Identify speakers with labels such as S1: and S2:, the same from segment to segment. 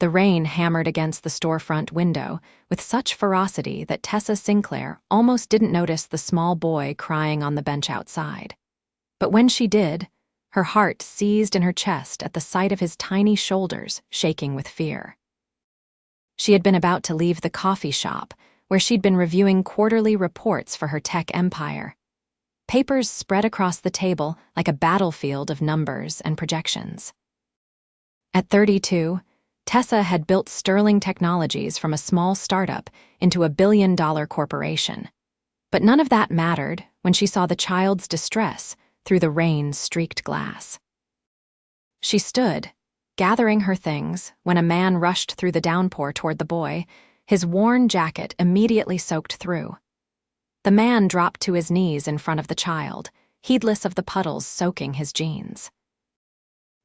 S1: The rain hammered against the storefront window with such ferocity that Tessa Sinclair almost didn't notice the small boy crying on the bench outside. But when she did, her heart seized in her chest at the sight of his tiny shoulders shaking with fear. She had been about to leave the coffee shop, where she'd been reviewing quarterly reports for her tech empire. Papers spread across the table like a battlefield of numbers and projections. At 32, Tessa had built Sterling Technologies from a small startup into a billion-dollar corporation. But none of that mattered when she saw the child's distress through the rain-streaked glass. She stood, gathering her things, when a man rushed through the downpour toward the boy, his worn jacket immediately soaked through. The man dropped to his knees in front of the child, heedless of the puddles soaking his jeans.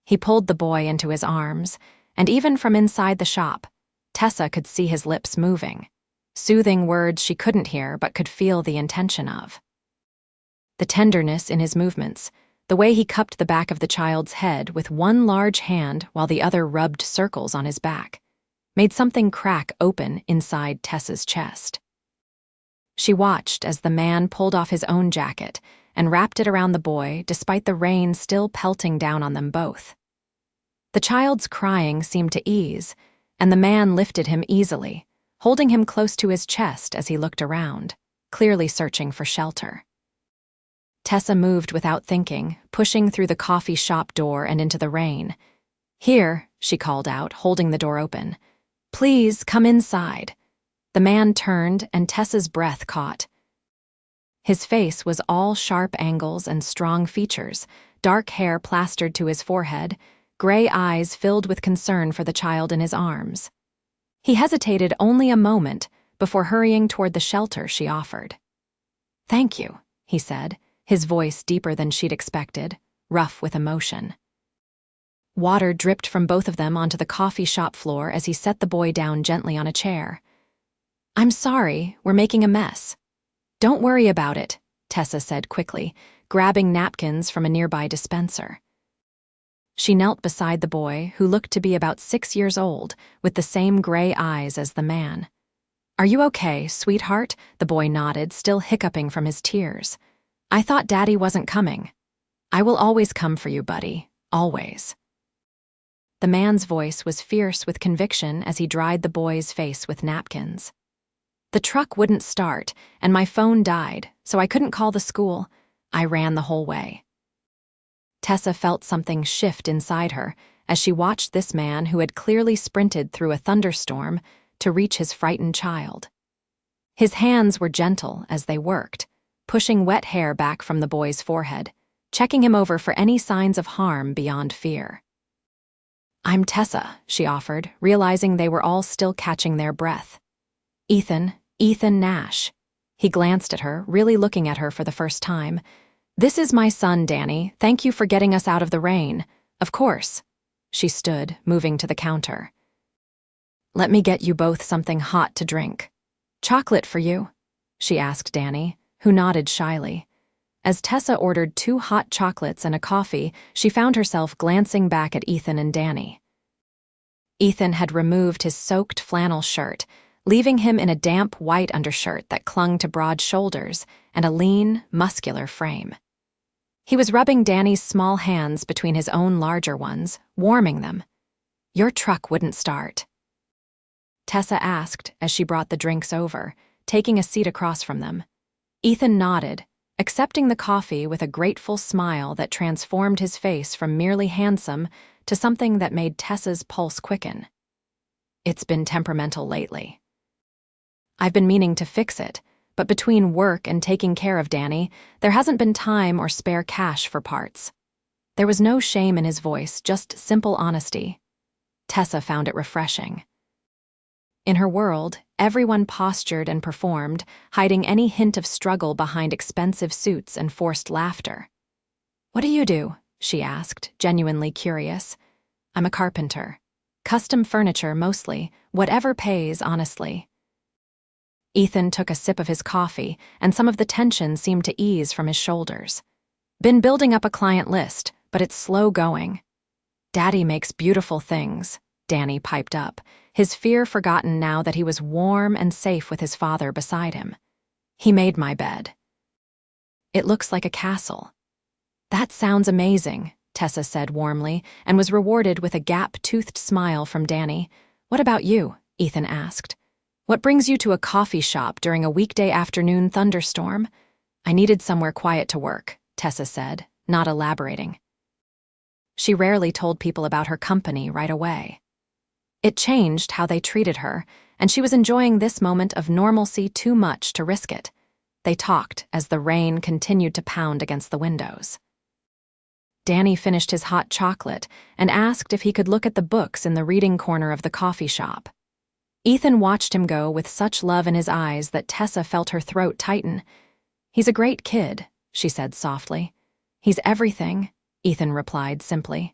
S1: He pulled the boy into his arms, and even from inside the shop, Tessa could see his lips moving, soothing words she couldn't hear but could feel the intention of. The tenderness in his movements, the way he cupped the back of the child's head with one large hand while the other rubbed circles on his back, made something crack open inside Tessa's chest. She watched as the man pulled off his own jacket and wrapped it around the boy despite the rain still pelting down on them both. The child's crying seemed to ease, and the man lifted him easily, holding him close to his chest as he looked around, clearly searching for shelter. Tessa moved without thinking, pushing through the coffee shop door and into the rain. "Here," she called out, holding the door open. "Please, come inside." The man turned, and Tessa's breath caught. His face was all sharp angles and strong features, dark hair plastered to his forehead, gray eyes filled with concern for the child in his arms. He hesitated only a moment before hurrying toward the shelter she offered. "Thank you," he said, his voice deeper than she'd expected, rough with emotion. Water dripped from both of them onto the coffee shop floor as he set the boy down gently on a chair. "I'm sorry, we're making a mess." "Don't worry about it," Tessa said quickly, grabbing napkins from a nearby dispenser. She knelt beside the boy, who looked to be about 6 years old, with the same gray eyes as the man. "Are you okay, sweetheart?" The boy nodded, still hiccuping from his tears. "I thought Daddy wasn't coming." "I will always come for you, buddy. Always." The man's voice was fierce with conviction as he dried the boy's face with napkins. "The truck wouldn't start, and my phone died, so I couldn't call the school. I ran the whole way." Tessa felt something shift inside her as she watched this man who had clearly sprinted through a thunderstorm to reach his frightened child. His hands were gentle as they worked, pushing wet hair back from the boy's forehead, checking him over for any signs of harm beyond fear. "I'm Tessa," she offered, realizing they were all still catching their breath. Ethan Nash." He glanced at her, really looking at her for the first time. "This is my son, Danny. Thank you for getting us out of the rain." "Of course." She stood, moving to the counter. "Let me get you both something hot to drink." "Chocolate for you?" she asked Danny, who nodded shyly. As Tessa ordered 2 hot chocolates and a coffee, she found herself glancing back at Ethan and Danny. Ethan had removed his soaked flannel shirt, leaving him in a damp white undershirt that clung to broad shoulders and a lean, muscular frame. He was rubbing Danny's small hands between his own larger ones, warming them. "Your truck wouldn't start?" Tessa asked as she brought the drinks over, taking a seat across from them. Ethan nodded, accepting the coffee with a grateful smile that transformed his face from merely handsome to something that made Tessa's pulse quicken. "It's been temperamental lately. I've been meaning to fix it, but between work and taking care of Danny, there hasn't been time or spare cash for parts." There was no shame in his voice, just simple honesty. Tessa found it refreshing. In her world, everyone postured and performed, hiding any hint of struggle behind expensive suits and forced laughter. "What do you do?" she asked, genuinely curious. "I'm a carpenter. Custom furniture mostly, whatever pays, honestly." Ethan took a sip of his coffee, and some of the tension seemed to ease from his shoulders. "Been building up a client list, but it's slow going. Daddy makes beautiful things. Danny piped up, his fear forgotten now that he was warm and safe with his father beside him. He made my bed. It looks like a castle. That sounds amazing, Tessa said warmly, and was rewarded with a gap-toothed smile from Danny. What about you? Ethan asked. What brings you to a coffee shop during a weekday afternoon thunderstorm? I needed somewhere quiet to work, Tessa said, not elaborating. She rarely told people about her company right away. It changed how they treated her, and she was enjoying this moment of normalcy too much to risk it. They talked as the rain continued to pound against the windows. Danny finished his hot chocolate and asked if he could look at the books in the reading corner of the coffee shop. Ethan watched him go with such love in his eyes that Tessa felt her throat tighten. He's a great kid, she said softly. He's everything, Ethan replied simply.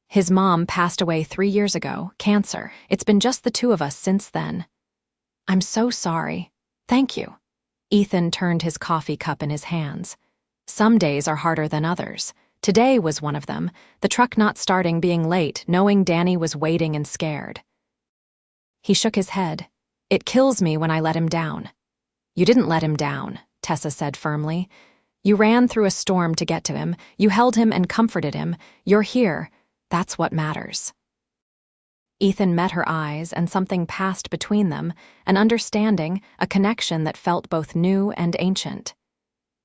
S1: His mom passed away 3 years ago, cancer. It's been just the two of us since then. I'm so sorry. Thank you. Ethan turned his coffee cup in his hands. Some days are harder than others. Today was one of them, the truck not starting, being late, knowing Danny was waiting and scared. He shook his head. It kills me when I let him down. You didn't let him down, Tessa said firmly. You ran through a storm to get to him. You held him and comforted him. You're here. That's what matters. Ethan met her eyes, and something passed between them, an understanding, a connection that felt both new and ancient.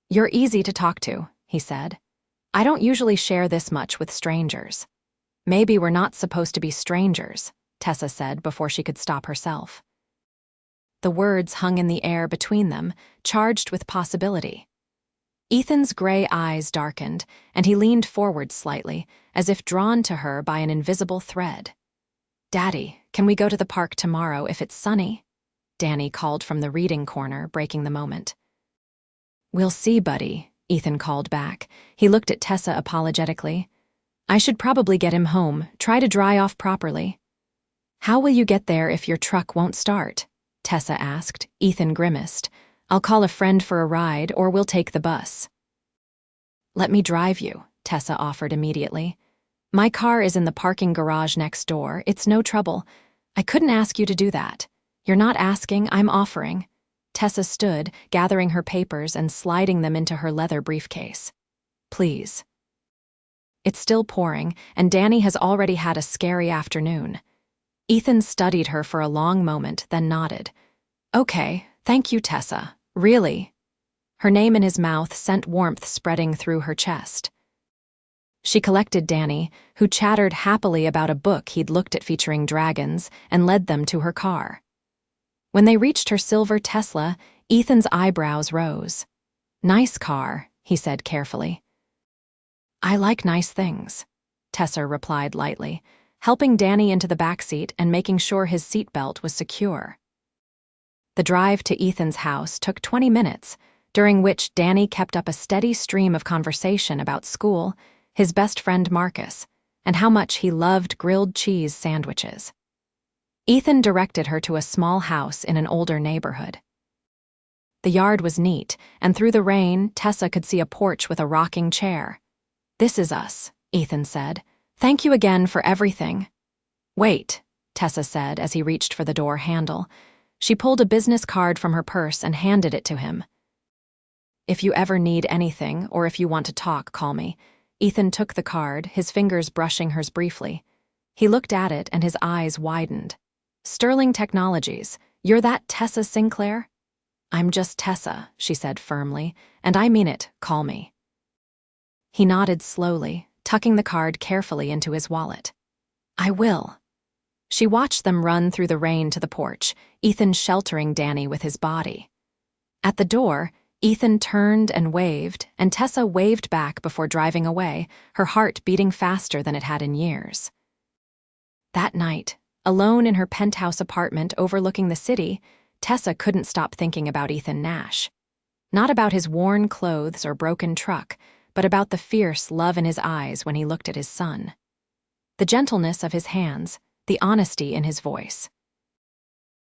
S1: You're easy to talk to, he said. I don't usually share this much with strangers. Maybe we're not supposed to be strangers, Tessa said before she could stop herself. The words hung in the air between them, charged with possibility. Ethan's gray eyes darkened, and he leaned forward slightly, as if drawn to her by an invisible thread. Daddy, can we go to the park tomorrow if it's sunny? Danny called from the reading corner, breaking the moment. We'll see, buddy, Ethan called back. He looked at Tessa apologetically. I should probably get him home, try to dry off properly. How will you get there if your truck won't start? Tessa asked. Ethan grimaced. I'll call a friend for a ride, or we'll take the bus. Let me drive you, Tessa offered immediately. My car is in the parking garage next door. It's no trouble. I couldn't ask you to do that. You're not asking, I'm offering. Tessa stood, gathering her papers and sliding them into her leather briefcase. Please. It's still pouring, and Danny has already had a scary afternoon. Ethan studied her for a long moment, then nodded. Okay, thank you, Tessa. Really? Her name in his mouth sent warmth spreading through her chest. She collected Danny, who chattered happily about a book he'd looked at featuring dragons, and led them to her car. When they reached her silver Tesla, Ethan's eyebrows rose. Nice car, he said carefully. I like nice things, Tessa replied lightly, helping Danny into the backseat and making sure his seatbelt was secure. The drive to Ethan's house took 20 minutes, during which Danny kept up a steady stream of conversation about school, his best friend Marcus, and how much he loved grilled cheese sandwiches. Ethan directed her to a small house in an older neighborhood. The yard was neat, and through the rain, Tessa could see a porch with a rocking chair. This is us, Ethan said. Thank you again for everything. Wait, Tessa said as he reached for the door handle. She pulled a business card from her purse and handed it to him. If you ever need anything, or if you want to talk, call me. Ethan took the card, his fingers brushing hers briefly. He looked at it and his eyes widened. Sterling Technologies, you're that Tessa Sinclair? I'm just Tessa, she said firmly, and I mean it, call me. He nodded slowly, tucking the card carefully into his wallet. I will. She watched them run through the rain to the porch, Ethan sheltering Danny with his body. At the door, Ethan turned and waved, and Tessa waved back before driving away, her heart beating faster than it had in years. That night, alone in her penthouse apartment overlooking the city, Tessa couldn't stop thinking about Ethan Nash. Not about his worn clothes or broken truck, but about the fierce love in his eyes when he looked at his son. The gentleness of his hands, the honesty in his voice.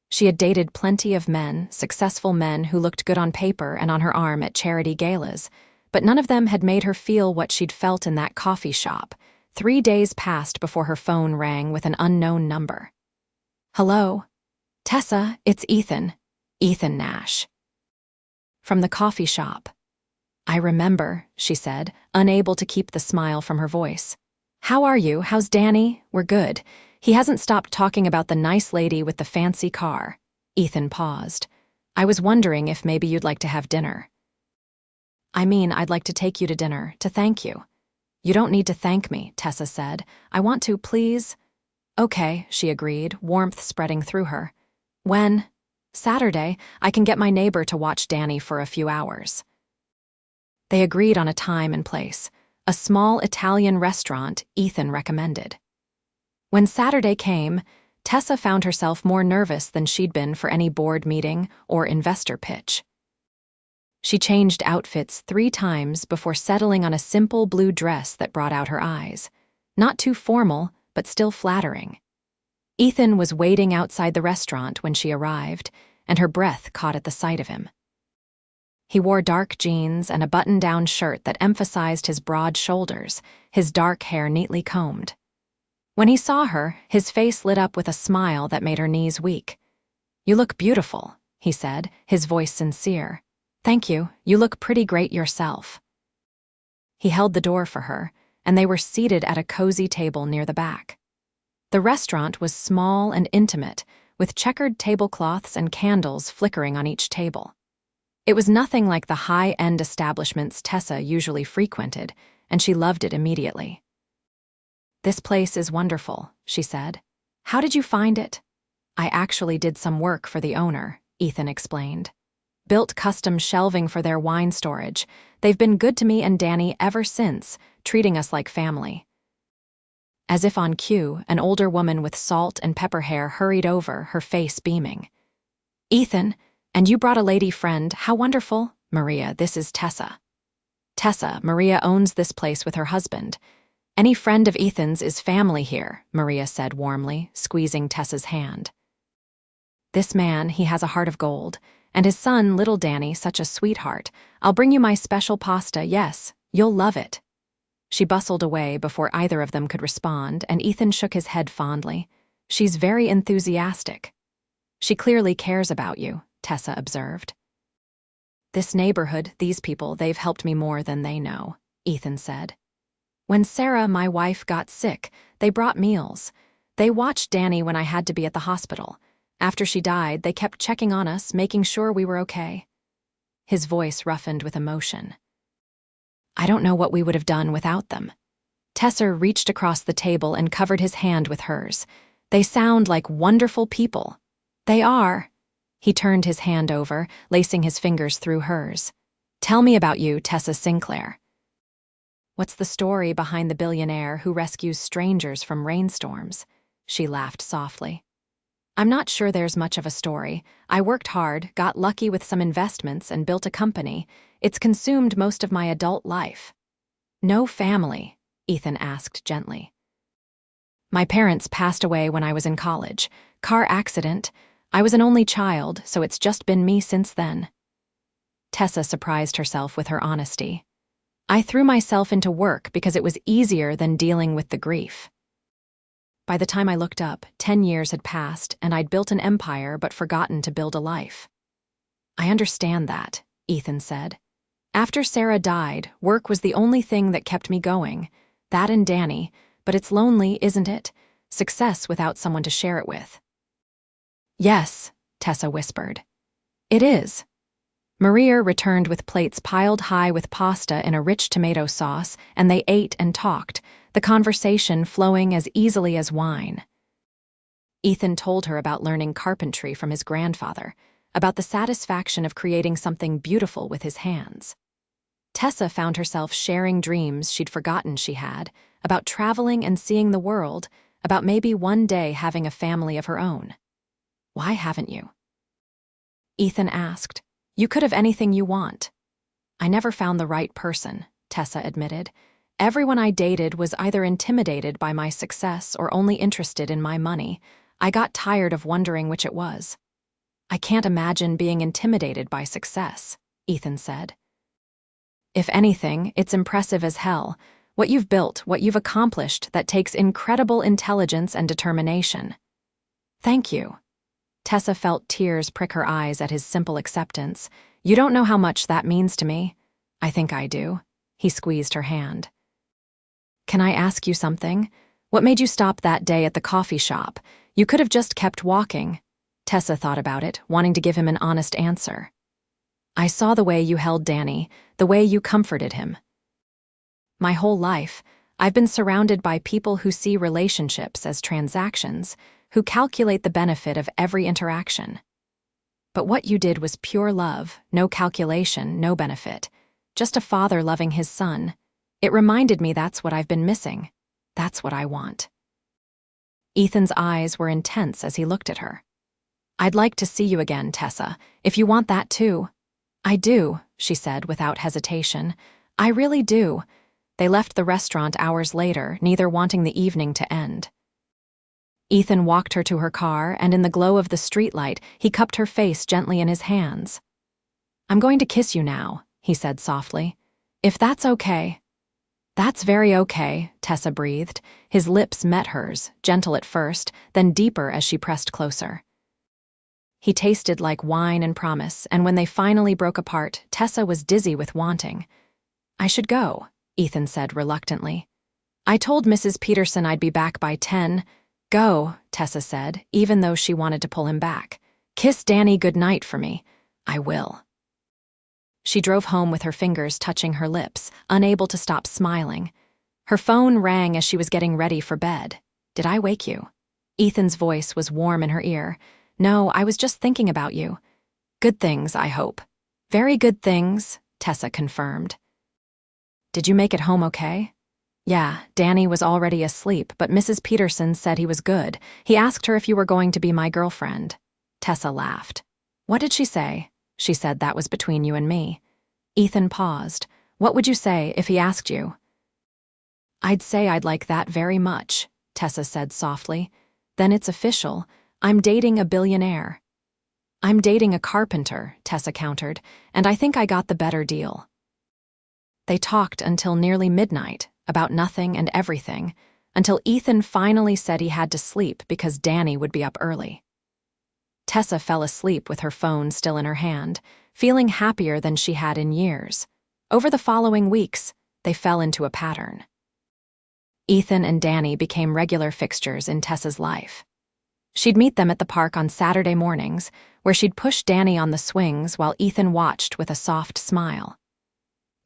S1: She had dated plenty of men, successful men who looked good on paper and on her arm at charity galas, but none of them had made her feel what she'd felt in that coffee shop, 3 days passed before her phone rang with an unknown number. "Hello? Tessa, it's Ethan. Ethan Nash." From the coffee shop. "I remember," she said, unable to keep the smile from her voice. "How are you? How's Danny?" "We're good. He hasn't stopped talking about the nice lady with the fancy car." Ethan paused. "I was wondering if maybe you'd like to have dinner." "I mean, I'd like to take you to dinner, to thank you." "You don't need to thank me," Tessa said. "I want to, please." "Okay," she agreed, warmth spreading through her. "When?" "Saturday. I can get my neighbor to watch Danny for a few hours." They agreed on a time and place, a small Italian restaurant Ethan recommended. When Saturday came, Tessa found herself more nervous than she'd been for any board meeting or investor pitch. She changed outfits 3 times before settling on a simple blue dress that brought out her eyes. Not too formal, but still flattering. Ethan was waiting outside the restaurant when she arrived, and her breath caught at the sight of him. He wore dark jeans and a button-down shirt that emphasized his broad shoulders, his dark hair neatly combed. When he saw her, his face lit up with a smile that made her knees weak. "You look beautiful," he said, his voice sincere. "Thank you. You look pretty great yourself." He held the door for her, and they were seated at a cozy table near the back. The restaurant was small and intimate, with checkered tablecloths and candles flickering on each table. It was nothing like the high-end establishments Tessa usually frequented, and she loved it immediately. "This place is wonderful," she said. "How did you find it?" "I actually did some work for the owner," Ethan explained. "Built custom shelving for their wine storage. They've been good to me and Danny ever since, treating us like family." As if on cue, an older woman with salt and pepper hair hurried over, her face beaming. "Ethan, and you brought a lady friend. How wonderful. Maria, this is Tessa." "Tessa, Maria owns this place with her husband. Any friend of Ethan's is family here," Maria said warmly, squeezing Tessa's hand. "This man, he has a heart of gold. And his son, little Danny, such a sweetheart. I'll bring you my special pasta, yes, you'll love it." She bustled away before either of them could respond, and Ethan shook his head fondly. "She's very enthusiastic." "She clearly cares about you," Tessa observed. "This neighborhood, these people, they've helped me more than they know," Ethan said. "When Sarah, my wife, got sick, they brought meals. They watched Danny when I had to be at the hospital. After she died, they kept checking on us, making sure we were okay." His voice roughened with emotion. "I don't know what we would have done without them." Tessa reached across the table and covered his hand with hers. "They sound like wonderful people." "They are." He turned his hand over, lacing his fingers through hers. "Tell me about you, Tessa Sinclair." "What's the story behind the billionaire who rescues strangers from rainstorms?" She laughed softly. "I'm not sure there's much of a story. I worked hard, got lucky with some investments, and built a company. It's consumed most of my adult life." "No family?" Ethan asked gently. "My parents passed away when I was in college. Car accident. I was an only child, so it's just been me since then." Tessa surprised herself with her honesty. "I threw myself into work because it was easier than dealing with the grief." By the time I looked up, 10 years had passed, and I'd built an empire but forgotten to build a life. "I understand that," Ethan said. "After Sarah died, work was the only thing that kept me going. That and Danny, but it's lonely, isn't it? Success without someone to share it with." "Yes," Tessa whispered. "It is." Maria returned with plates piled high with pasta in a rich tomato sauce, and they ate and talked, the conversation flowing as easily as wine. Ethan told her about learning carpentry from his grandfather, about the satisfaction of creating something beautiful with his hands. Tessa found herself sharing dreams she'd forgotten she had, about traveling and seeing the world, about maybe one day having a family of her own. "Why haven't you?" Ethan asked. "You could have anything you want." "I never found the right person," Tessa admitted. "Everyone I dated was either intimidated by my success or only interested in my money. I got tired of wondering which it was." "I can't imagine being intimidated by success," Ethan said. "If anything, it's impressive as hell. what you've built, what you've accomplished that takes incredible intelligence and determination. Thank you. Tessa felt tears prick her eyes at his simple acceptance. You don't know how much that means to me. I think I do. He squeezed her hand. Can I ask you something? What made you stop that day at the coffee shop? You could have just kept walking. Tessa thought about it, wanting to give him an honest answer. I saw the way you held Danny, the way you comforted him. My whole life, I've been surrounded by people who see relationships as transactions, who calculate the benefit of every interaction. But what you did was pure love, no calculation, no benefit. Just a father loving his son. It reminded me that's what I've been missing. That's what I want. Ethan's eyes were intense as he looked at her. I'd like to see you again, Tessa, if you want that too. I do, she said without hesitation. I really do. They left the restaurant hours later, neither wanting the evening to end. Ethan walked her to her car, and in the glow of the streetlight, he cupped her face gently in his hands. I'm going to kiss you now, he said softly. If that's okay. That's very okay, Tessa breathed. His lips met hers, gentle at first, then deeper as she pressed closer. He tasted like wine and promise, and when they finally broke apart, Tessa was dizzy with wanting. I should go, Ethan said reluctantly. I told Mrs. Peterson I'd be back by 10. Go, Tessa said, even though she wanted to pull him back. Kiss Danny goodnight for me. I will. She drove home with her fingers touching her lips, unable to stop smiling. Her phone rang as she was getting ready for bed. Did I wake you? Ethan's voice was warm in her ear. No, I was just thinking about you. Good things, I hope. Very good things, Tessa confirmed. Did you make it home okay? Yeah, Danny was already asleep, but Mrs. Peterson said he was good. He asked her if you were going to be my girlfriend. Tessa laughed. What did she say? She said that was between you and me. Ethan paused. What would you say if he asked you? I'd say I'd like that very much, Tessa said softly. Then it's official. I'm dating a billionaire. I'm dating a carpenter, Tessa countered, and I think I got the better deal. They talked until nearly midnight, about nothing and everything, until Ethan finally said he had to sleep because Danny would be up early. Tessa fell asleep with her phone still in her hand, feeling happier than she had in years. Over the following weeks, they fell into a pattern. Ethan and Danny became regular fixtures in Tessa's life. She'd meet them at the park on Saturday mornings, where she'd push Danny on the swings while Ethan watched with a soft smile.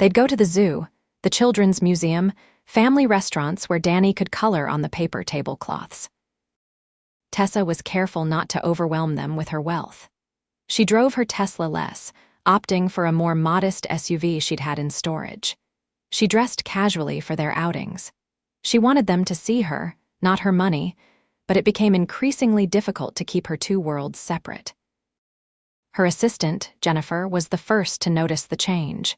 S1: They'd go to the zoo, the children's museum, family restaurants where Danny could color on the paper tablecloths. Tessa was careful not to overwhelm them with her wealth. She drove her Tesla less, opting for a more modest SUV she'd had in storage. She dressed casually for their outings. She wanted them to see her, not her money, but it became increasingly difficult to keep her two worlds separate. Her assistant, Jennifer, was the first to notice the change.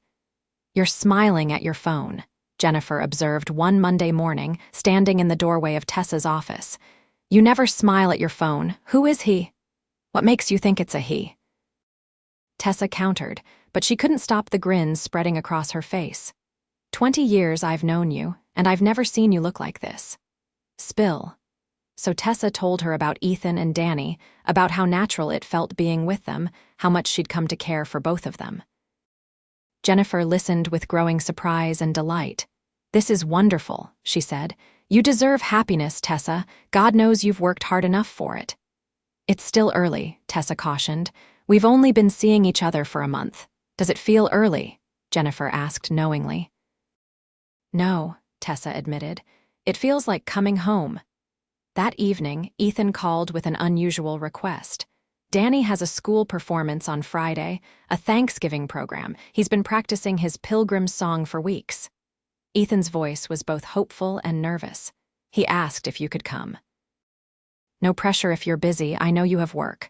S1: You're smiling at your phone, Jennifer observed one Monday morning, standing in the doorway of Tessa's office. You never smile at your phone. Who is he? What makes you think it's a he? Tessa countered, but she couldn't stop the grins spreading across her face. 20 years I've known you, and I've never seen you look like this. Spill. So Tessa told her about Ethan and Danny, about how natural it felt being with them, how much she'd come to care for both of them. Jennifer listened with growing surprise and delight. This is wonderful, she said. You deserve happiness, Tessa. God knows you've worked hard enough for it. It's still early, Tessa cautioned. We've only been seeing each other for a month. Does it feel early? Jennifer asked knowingly. No, Tessa admitted. It feels like coming home. That evening, Ethan called with an unusual request. Danny has a school performance on Friday, a Thanksgiving program. He's been practicing his Pilgrim song for weeks. Ethan's voice was both hopeful and nervous. He asked if you could come. No pressure if you're busy, I know you have work.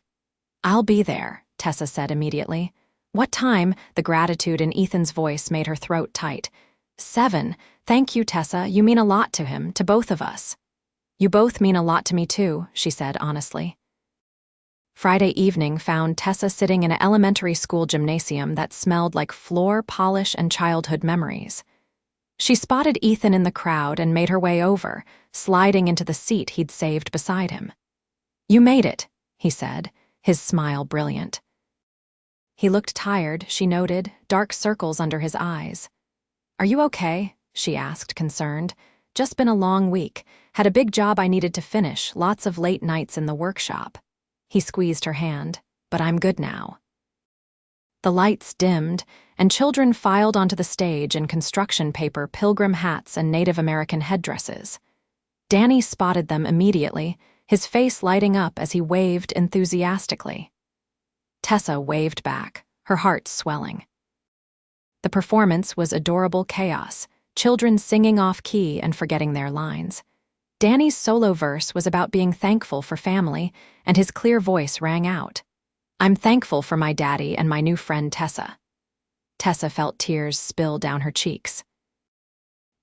S1: I'll be there, Tessa said immediately. What time? The gratitude in Ethan's voice made her throat tight. 7. Thank you, Tessa. You mean a lot to him, to both of us. You both mean a lot to me too, she said honestly. Friday evening found Tessa sitting in an elementary school gymnasium that smelled like floor polish and childhood memories. She spotted Ethan in the crowd and made her way over, sliding into the seat he'd saved beside him. "You made it," he said, his smile brilliant. He looked tired, she noted, dark circles under his eyes. "Are you okay?" she asked, concerned. "Just been a long week. Had a big job I needed to finish, lots of late nights in the workshop." He squeezed her hand. "But I'm good now." The lights dimmed, and children filed onto the stage in construction paper, pilgrim hats, and Native American headdresses. Danny spotted them immediately, his face lighting up as he waved enthusiastically. Tessa waved back, her heart swelling. The performance was adorable chaos, children singing off-key and forgetting their lines. Danny's solo verse was about being thankful for family, and his clear voice rang out. "I'm thankful for my daddy and my new friend Tessa." Tessa felt tears spill down her cheeks.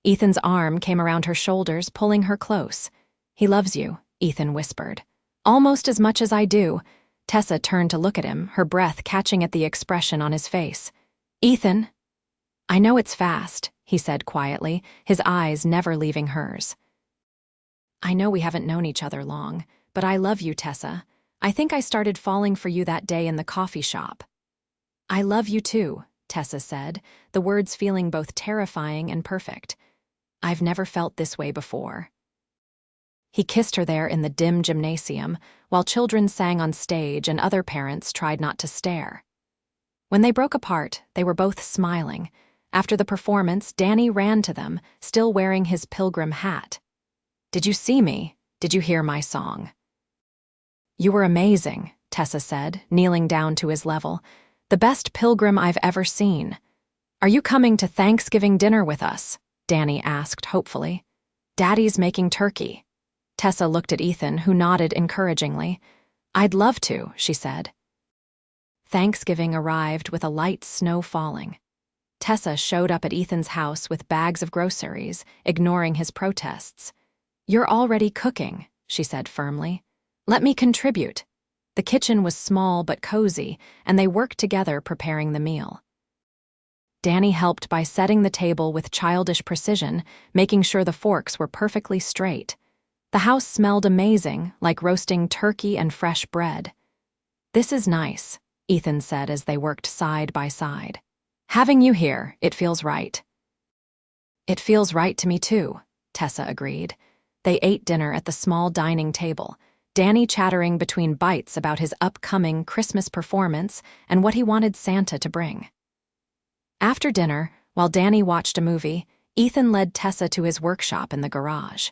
S1: Ethan's arm came around her shoulders, pulling her close. "He loves you," Ethan whispered. "Almost as much as I do." Tessa turned to look at him, her breath catching at the expression on his face. "Ethan." "I know it's fast," he said quietly, his eyes never leaving hers. "I know we haven't known each other long, but I love you, Tessa. I think I started falling for you that day in the coffee shop." "I love you too," Tessa said, the words feeling both terrifying and perfect. "I've never felt this way before." He kissed her there in the dim gymnasium, while children sang on stage and other parents tried not to stare. When they broke apart, they were both smiling. After the performance, Danny ran to them, still wearing his pilgrim hat. "Did you see me? Did you hear my song?" "You were amazing," Tessa said, kneeling down to his level. "The best pilgrim I've ever seen." "Are you coming to Thanksgiving dinner with us?" Danny asked hopefully. "Daddy's making turkey." Tessa looked at Ethan, who nodded encouragingly. "I'd love to," she said. Thanksgiving arrived with a light snow falling. Tessa showed up at Ethan's house with bags of groceries, ignoring his protests. "You're already cooking," she said firmly. "Let me contribute." The kitchen was small but cozy, and they worked together preparing the meal. Danny helped by setting the table with childish precision, making sure the forks were perfectly straight. The house smelled amazing, like roasting turkey and fresh bread. "This is nice," Ethan said as they worked side by side. "Having you here, it feels right." "It feels right to me too," Tessa agreed. They ate dinner at the small dining table, Danny chattering between bites about his upcoming Christmas performance and what he wanted Santa to bring. After dinner, while Danny watched a movie, Ethan led Tessa to his workshop in the garage.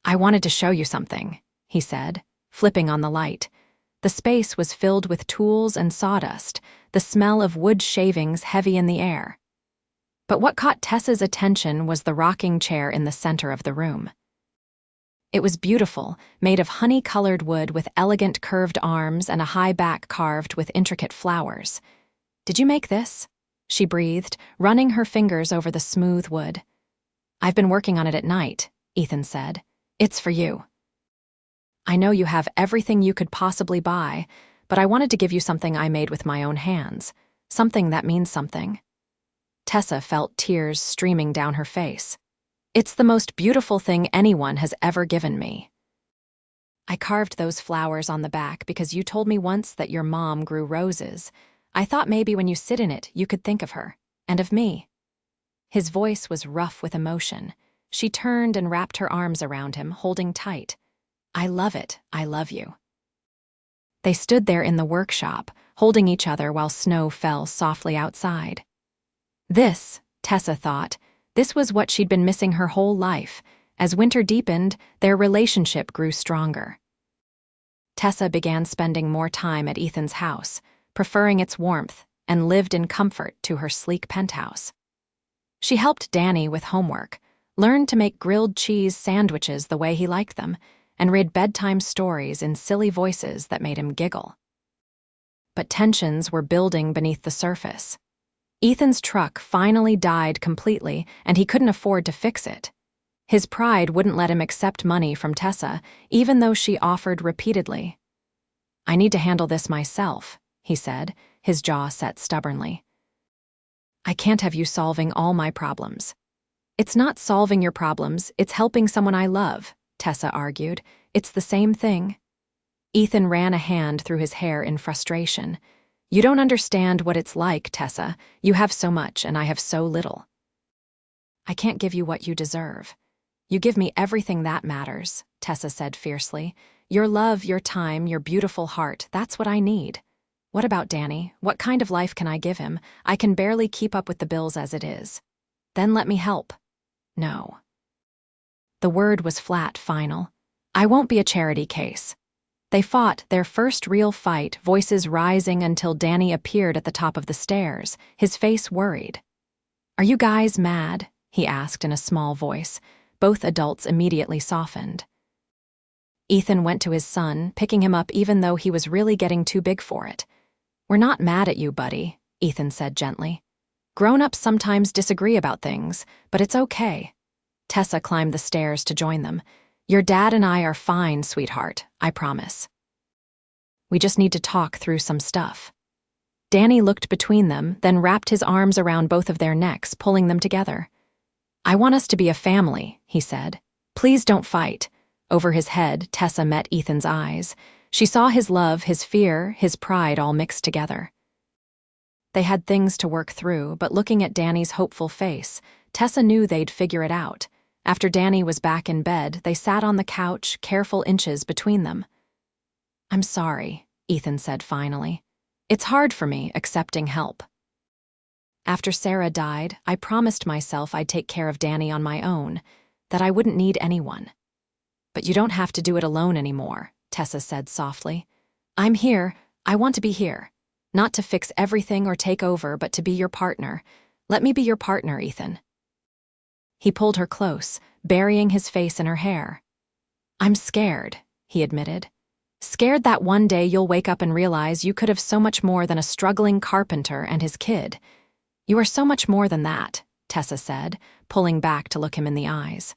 S1: "I wanted to show you something," he said, flipping on the light. The space was filled with tools and sawdust, the smell of wood shavings heavy in the air. But what caught Tessa's attention was the rocking chair in the center of the room. It was beautiful, made of honey-colored wood with elegant curved arms and a high back carved with intricate flowers. "Did you make this?" she breathed, running her fingers over the smooth wood. "I've been working on it at night," Ethan said. "It's for you. I know you have everything you could possibly buy, but I wanted to give you something I made with my own hands, something that means something." Tessa felt tears streaming down her face. "It's the most beautiful thing anyone has ever given me. I carved those flowers on the back because you told me once that your mom grew roses. I thought maybe when you sit in it, you could think of her, and of me." His voice was rough with emotion. She turned and wrapped her arms around him, holding tight. "I love it. I love you." They stood there in the workshop, holding each other while snow fell softly outside. This, Tessa thought, this was what she'd been missing her whole life. As winter deepened, their relationship grew stronger. Tessa began spending more time at Ethan's house, preferring its warmth, and lived in comfort to her sleek penthouse. She helped Danny with homework, learned to make grilled cheese sandwiches the way he liked them, and read bedtime stories in silly voices that made him giggle. But tensions were building beneath the surface. Ethan's truck finally died completely, and he couldn't afford to fix it. His pride wouldn't let him accept money from Tessa, even though she offered repeatedly. "I need to handle this myself," he said, his jaw set stubbornly. "I can't have you solving all my problems." It's not solving your problems, it's helping someone I love, Tessa argued. It's the same thing. Ethan ran a hand through his hair in frustration. You don't understand what it's like, Tessa. You have so much and I have so little. I can't give you what you deserve. You give me everything that matters, Tessa said fiercely. Your love, your time, your beautiful heart, that's what I need. What about Danny? What kind of life can I give him? I can barely keep up with the bills as it is. Then let me help. No. The word was flat, final. I won't be a charity case. They fought their first real fight, voices rising until Danny appeared at the top of the stairs, his face worried. Are you guys mad? He asked in a small voice. Both adults immediately softened. Ethan went to his son, picking him up even though he was really getting too big for it. We're not mad at you, buddy, Ethan said gently. Grown-ups sometimes disagree about things, but it's okay. Tessa climbed the stairs to join them. Your dad and I are fine, sweetheart, I promise. We just need to talk through some stuff. Danny looked between them, then wrapped his arms around both of their necks, pulling them together. I want us to be a family, he said. Please don't fight. Over his head, Tessa met Ethan's eyes. She saw his love, his fear, his pride all mixed together. They had things to work through, but looking at Danny's hopeful face, Tessa knew they'd figure it out. After Danny was back in bed, they sat on the couch, careful inches between them. I'm sorry, Ethan said finally. It's hard for me accepting help. After Sarah died, I promised myself I'd take care of Danny on my own, that I wouldn't need anyone. But you don't have to do it alone anymore, Tessa said softly. I'm here, I want to be here. Not to fix everything or take over, but to be your partner. Let me be your partner, Ethan. He pulled her close, burying his face in her hair. I'm scared, he admitted. Scared that one day you'll wake up and realize you could have so much more than a struggling carpenter and his kid. You are so much more than that, Tessa said, pulling back to look him in the eyes.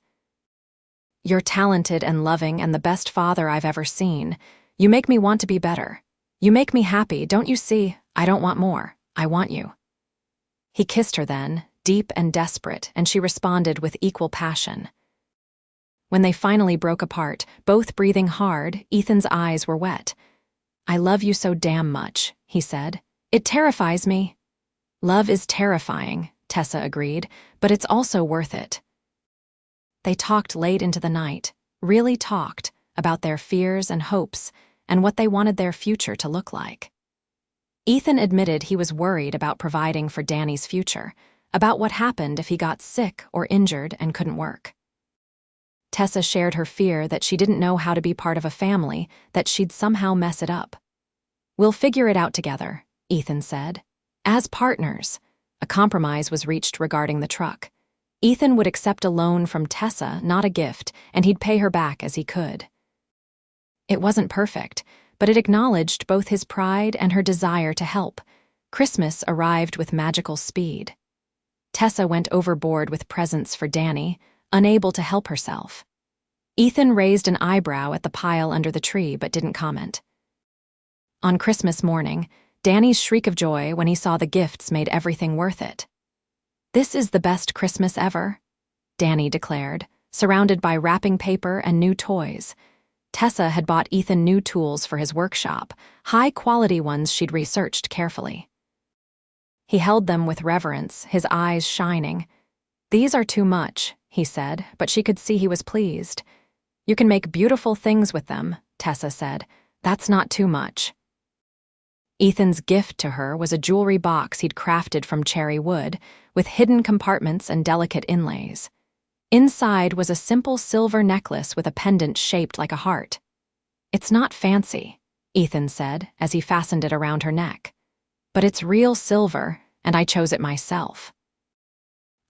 S1: You're talented and loving and the best father I've ever seen. You make me want to be better. You make me happy, don't you see? I don't want more. I want you. He kissed her then, deep and desperate, and she responded with equal passion. When they finally broke apart, both breathing hard, Ethan's eyes were wet. I love you so damn much, he said. It terrifies me. Love is terrifying, Tessa agreed, but it's also worth it. They talked late into the night, really talked, about their fears and hopes, and what they wanted their future to look like. Ethan admitted he was worried about providing for Danny's future, about what happened if he got sick or injured and couldn't work. Tessa shared her fear that she didn't know how to be part of a family, that she'd somehow mess it up. We'll figure it out together, Ethan said. As partners. A compromise was reached regarding the truck. Ethan would accept a loan from Tessa, not a gift, and he'd pay her back as he could. It wasn't perfect, but it acknowledged both his pride and her desire to help. Christmas arrived with magical speed. Tessa went overboard with presents for Danny, unable to help herself. Ethan raised an eyebrow at the pile under the tree but didn't comment. On Christmas morning, Danny's shriek of joy when he saw the gifts made everything worth it. This is the best Christmas ever, Danny declared, surrounded by wrapping paper and new toys. Tessa had bought Ethan new tools for his workshop, high-quality ones she'd researched carefully. He held them with reverence, his eyes shining. These are too much, he said, but she could see he was pleased. You can make beautiful things with them, Tessa said. That's not too much. Ethan's gift to her was a jewelry box he'd crafted from cherry wood, with hidden compartments and delicate inlays. Inside was a simple silver necklace with a pendant shaped like a heart. It's not fancy, Ethan said as he fastened it around her neck. But it's real silver, and I chose it myself.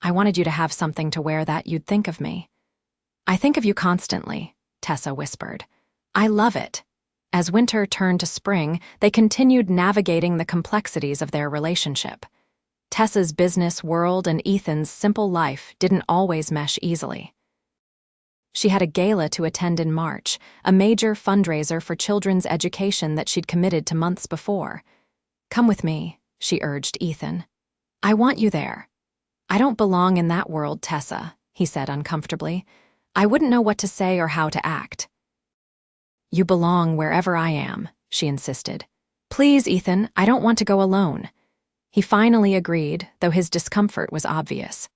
S1: I wanted you to have something to wear that you'd think of me. I think of you constantly, Tessa whispered. I love it. As winter turned to spring, they continued navigating the complexities of their relationship. Tessa's business world and Ethan's simple life didn't always mesh easily. She had a gala to attend in March, a major fundraiser for children's education that she'd committed to months before. Come with me, she urged Ethan. I want you there. I don't belong in that world, Tessa, he said uncomfortably. "I wouldn't know what to say or how to act." "You belong wherever I am," she insisted. "Please, Ethan, I don't want to go alone." He finally agreed, though his discomfort was obvious.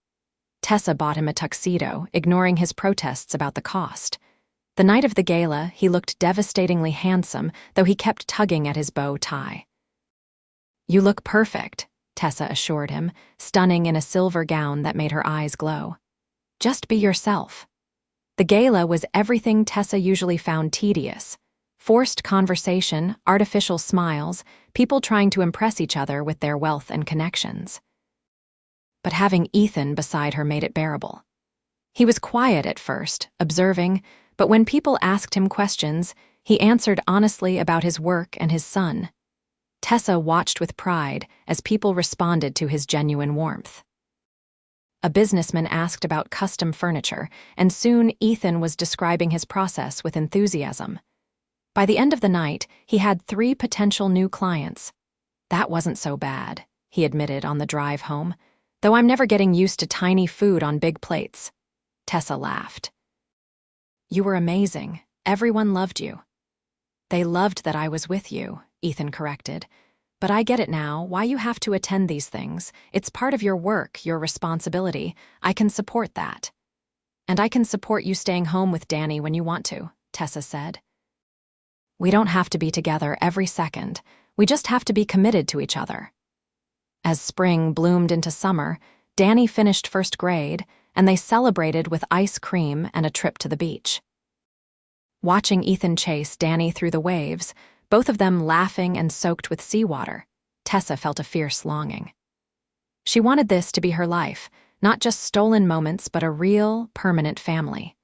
S1: Tessa bought him a tuxedo, ignoring his protests about the cost. The night of the gala, he looked devastatingly handsome, though he kept tugging at his bow tie. "You look perfect," Tessa assured him, stunning in a silver gown that made her eyes glow. "Just be yourself." The gala was everything Tessa usually found tedious. Forced conversation, artificial smiles, people trying to impress each other with their wealth and connections. But having Ethan beside her made it bearable. He was quiet at first, observing, but when people asked him questions, he answered honestly about his work and his son. Tessa watched with pride as people responded to his genuine warmth. A businessman asked about custom furniture, and soon Ethan was describing his process with enthusiasm. By the end of the night, he had 3 potential new clients. "That wasn't so bad," he admitted on the drive home, "though I'm never getting used to tiny food on big plates." Tessa laughed. "You were amazing. Everyone loved you." "They loved that I was with you," Ethan corrected. "But I get it now, why you have to attend these things. It's part of your work, your responsibility. I can support that." "And I can support you staying home with Danny when you want to," Tessa said. "We don't have to be together every second. We just have to be committed to each other." As spring bloomed into summer, Danny finished first grade, and they celebrated with ice cream and a trip to the beach. Watching Ethan chase Danny through the waves, both of them laughing and soaked with seawater, Tessa felt a fierce longing. She wanted this to be her life, not just stolen moments but a real, permanent family.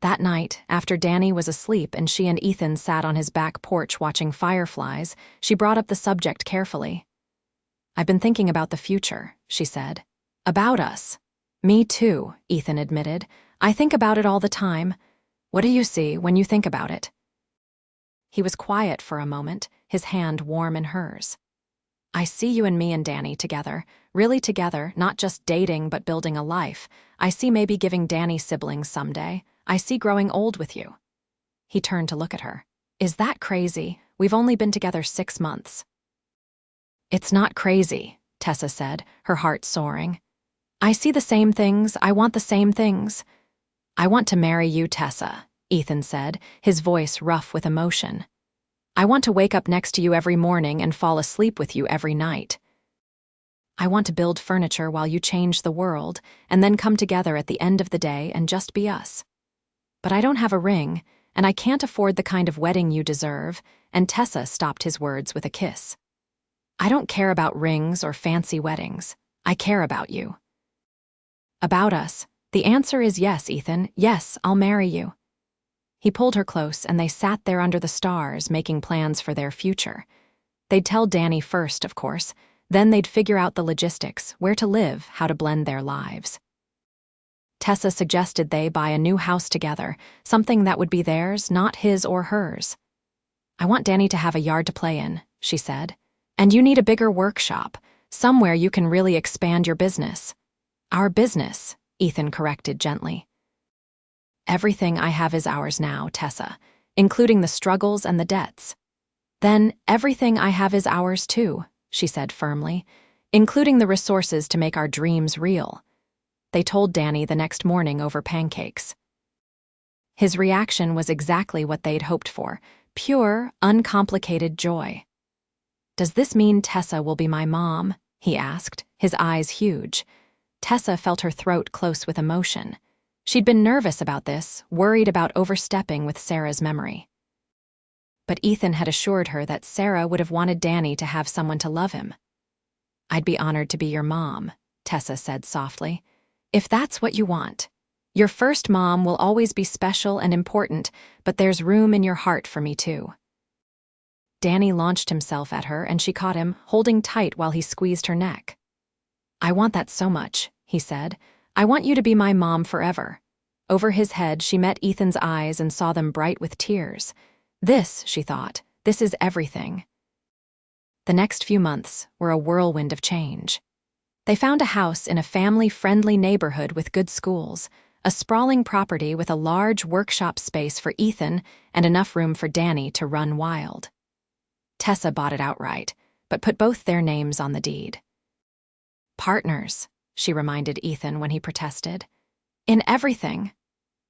S1: That night, after Danny was asleep and she and Ethan sat on his back porch watching fireflies, she brought up the subject carefully. "I've been thinking about the future," she said. "About us." "Me too," Ethan admitted. "I think about it all the time." "What do you see when you think about it?" He was quiet for a moment, his hand warm in hers. "I see you and me and Danny together, really together, not just dating but building a life. I see maybe giving Danny siblings someday. I see growing old with you." He turned to look at her. "Is that crazy? We've only been together 6 months." "It's not crazy," Tessa said, her heart soaring. "I see the same things. I want the same things." "I want to marry you, Tessa," Ethan said, his voice rough with emotion. "I want to wake up next to you every morning and fall asleep with you every night. I want to build furniture while you change the world, and then come together at the end of the day and just be us. But I don't have a ring, and I can't afford the kind of wedding you deserve," and Tessa stopped his words with a kiss. "I don't care about rings or fancy weddings. I care about you." "About us? The answer is yes, Ethan. Yes, I'll marry you." He pulled her close, and they sat there under the stars, making plans for their future. They'd tell Danny first, of course. Then they'd figure out the logistics, where to live, how to blend their lives. Tessa suggested they buy a new house together, something that would be theirs, not his or hers. "I want Danny to have a yard to play in," she said. "And you need a bigger workshop, somewhere you can really expand your business." "Our business," Ethan corrected gently. "Everything I have is ours now, Tessa, including the struggles and the debts." "Then everything I have is ours too," she said firmly, "including the resources to make our dreams real." They told Danny the next morning over pancakes. His reaction was exactly what they'd hoped for, pure, uncomplicated joy. "Does this mean Tessa will be my mom?" he asked, his eyes huge. Tessa felt her throat close with emotion. She'd been nervous about this, worried about overstepping with Sarah's memory. But Ethan had assured her that Sarah would have wanted Danny to have someone to love him. "I'd be honored to be your mom," Tessa said softly. "If that's what you want. Your first mom will always be special and important, but there's room in your heart for me too." Danny launched himself at her, and she caught him, holding tight while he squeezed her neck. "I want that so much," he said. "I want you to be my mom forever." Over his head, she met Ethan's eyes and saw them bright with tears. This, she thought, this is everything. The next few months were a whirlwind of change. They found a house in a family-friendly neighborhood with good schools, a sprawling property with a large workshop space for Ethan and enough room for Danny to run wild. Tessa bought it outright, but put both their names on the deed. Partners, she reminded Ethan when he protested. In everything.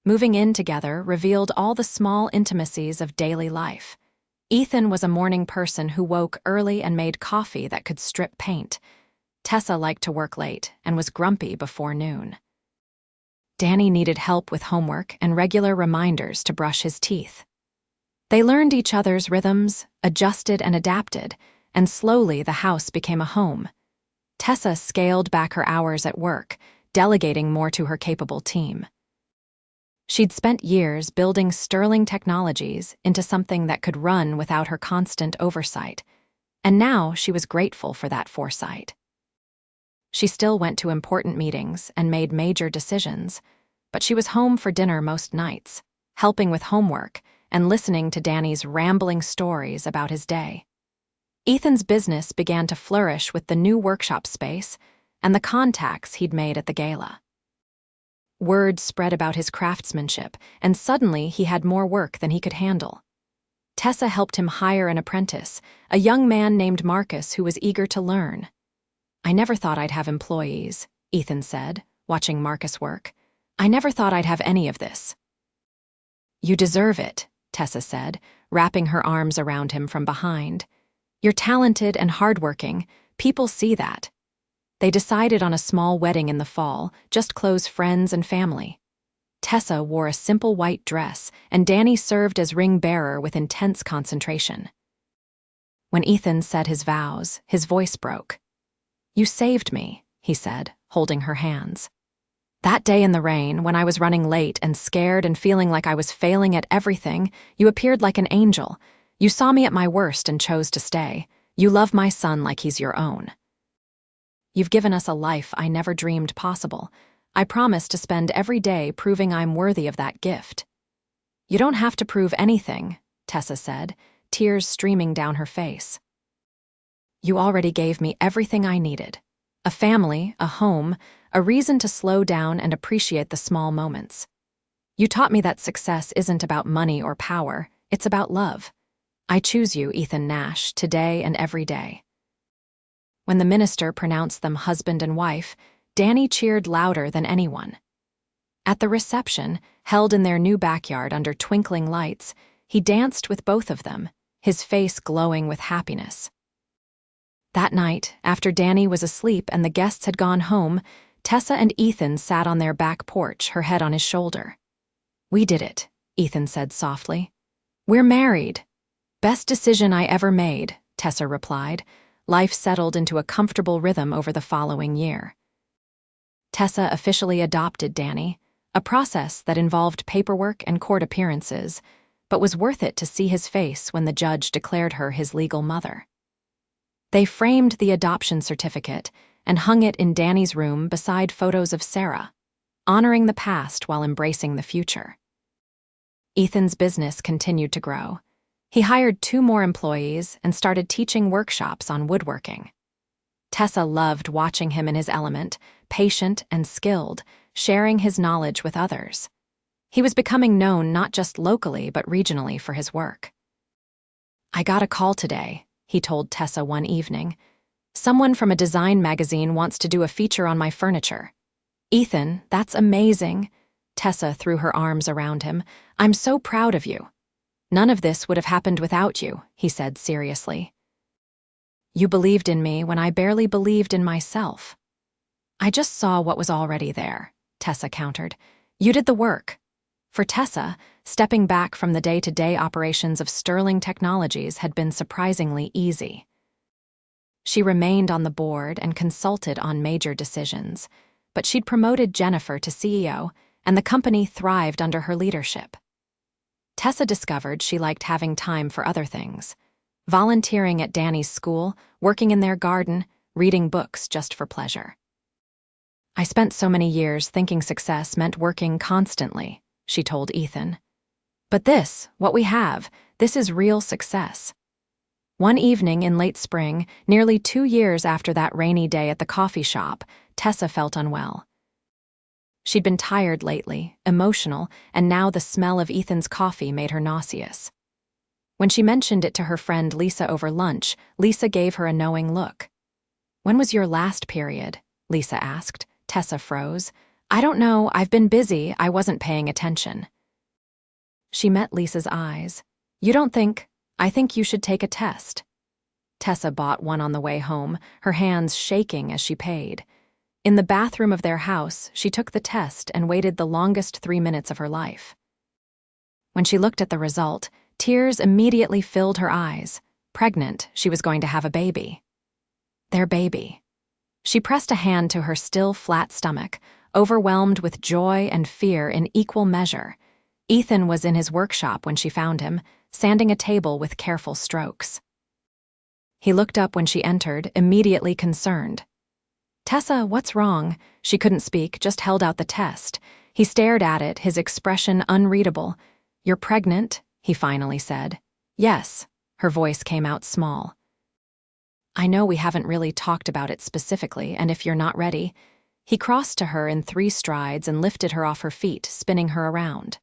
S1: Moving in together revealed all the small intimacies of daily life. Ethan was a morning person who woke early and made coffee that could strip paint. Tessa liked to work late and was grumpy before noon. Danny needed help with homework and regular reminders to brush his teeth. They learned each other's rhythms, adjusted and adapted, and slowly the house became a home. Tessa scaled back her hours at work, delegating more to her capable team. She'd spent years building sterling technologies into something that could run without her constant oversight, and now she was grateful for that foresight. She still went to important meetings and made major decisions, but she was home for dinner most nights, helping with homework and listening to Danny's rambling stories about his day. Ethan's business began to flourish with the new workshop space and the contacts he'd made at the gala. Word spread about his craftsmanship, and suddenly he had more work than he could handle. Tessa helped him hire an apprentice, a young man named Marcus who was eager to learn. "I never thought I'd have employees," Ethan said, watching Marcus work. "I never thought I'd have any of this." "You deserve it," Tessa said, wrapping her arms around him from behind. "You're talented and hardworking. People see that." They decided on a small wedding in the fall, just close friends and family. Tessa wore a simple white dress, and Danny served as ring bearer with intense concentration. When Ethan said his vows, his voice broke. "You saved me," he said, holding her hands. "That day in the rain, when I was running late and scared and feeling like I was failing at everything, you appeared like an angel. You saw me at my worst and chose to stay. You love my son like he's your own. You've given us a life I never dreamed possible. I promise to spend every day proving I'm worthy of that gift." "You don't have to prove anything," Tessa said, tears streaming down her face. "You already gave me everything I needed. A family, a home, a reason to slow down and appreciate the small moments. You taught me that success isn't about money or power, it's about love. I choose you, Ethan Nash, today and every day." When the minister pronounced them husband and wife, Danny cheered louder than anyone. At the reception, held in their new backyard under twinkling lights, he danced with both of them, his face glowing with happiness. That night, after Danny was asleep and the guests had gone home, Tessa and Ethan sat on their back porch, her head on his shoulder. "We did it," Ethan said softly. "We're married." "Best decision I ever made," Tessa replied. Life settled into a comfortable rhythm over the following year. Tessa officially adopted Danny, a process that involved paperwork and court appearances, but was worth it to see his face when the judge declared her his legal mother. They framed the adoption certificate and hung it in Danny's room beside photos of Sarah, honoring the past while embracing the future. Ethan's business continued to grow. He hired 2 more employees and started teaching workshops on woodworking. Tessa loved watching him in his element, patient and skilled, sharing his knowledge with others. He was becoming known not just locally but regionally for his work. "I got a call today," he told Tessa one evening. "Someone from a design magazine wants to do a feature on my furniture." "Ethan, that's amazing." Tessa threw her arms around him. "I'm so proud of you." "None of this would have happened without you," he said seriously. "You believed in me when I barely believed in myself." "I just saw what was already there," Tessa countered. "You did the work." For Tessa, stepping back from the day-to-day operations of Sterling Technologies had been surprisingly easy. She remained on the board and consulted on major decisions, but she'd promoted Jennifer to CEO, and the company thrived under her leadership. Tessa discovered she liked having time for other things: volunteering at Danny's school, working in their garden, reading books just for pleasure. "I spent so many years thinking success meant working constantly," she told Ethan. "But this, what we have, this is real success." One evening in late spring, nearly 2 years after that rainy day at the coffee shop, Tessa felt unwell. She'd been tired lately, emotional, and now the smell of Ethan's coffee made her nauseous. When she mentioned it to her friend Lisa over lunch, Lisa gave her a knowing look. "When was your last period?" Lisa asked. Tessa froze. "I don't know, I've been busy, I wasn't paying attention." She met Lisa's eyes. "You don't think? I think you should take a test." Tessa bought one on the way home, her hands shaking as she paid. In the bathroom of their house, she took the test and waited the longest 3 minutes of her life. When she looked at the result, tears immediately filled her eyes. Pregnant, she was going to have a baby. Their baby. She pressed a hand to her still flat stomach, overwhelmed with joy and fear in equal measure. Ethan was in his workshop when she found him, sanding a table with careful strokes. He looked up when she entered, immediately concerned. "Tessa, what's wrong?" She couldn't speak, just held out the test. He stared at it, his expression unreadable. "You're pregnant?" he finally said. "Yes." Her voice came out small. "I know we haven't really talked about it specifically, and if you're not ready..." He crossed to her in 3 strides and lifted her off her feet, spinning her around.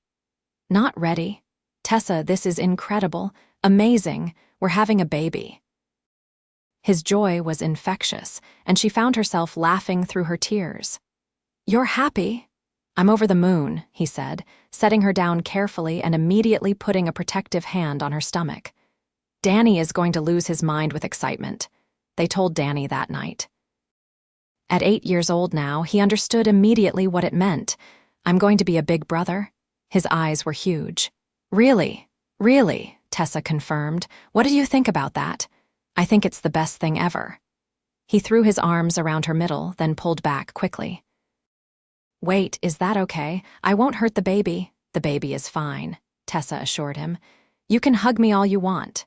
S1: "Not ready? Tessa, this is incredible, amazing, we're having a baby." His joy was infectious, and she found herself laughing through her tears. "You're happy?" "I'm over the moon," he said, setting her down carefully and immediately putting a protective hand on her stomach. "Danny is going to lose his mind with excitement." They told Danny that night. At 8 years old now, he understood immediately what it meant. "I'm going to be a big brother?" His eyes were huge. "Really? Really?" Tessa confirmed. "What do you think about that?" "I think it's the best thing ever." He threw his arms around her middle, then pulled back quickly. "Wait, is that okay? I won't hurt the baby." "The baby is fine," Tessa assured him. "You can hug me all you want."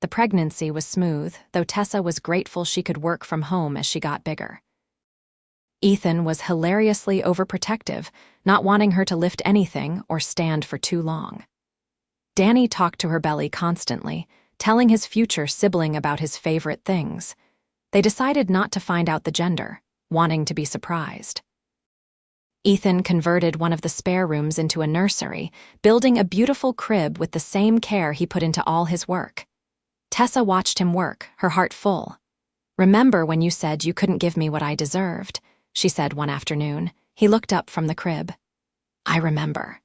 S1: The pregnancy was smooth, though Tessa was grateful she could work from home as she got bigger. Ethan was hilariously overprotective, not wanting her to lift anything or stand for too long. Danny talked to her belly constantly, telling his future sibling about his favorite things. They decided not to find out the gender, wanting to be surprised. Ethan converted one of the spare rooms into a nursery, building a beautiful crib with the same care he put into all his work. Tessa watched him work, her heart full. "Remember when you said you couldn't give me what I deserved?" she said one afternoon. He looked up from the crib. "I remember.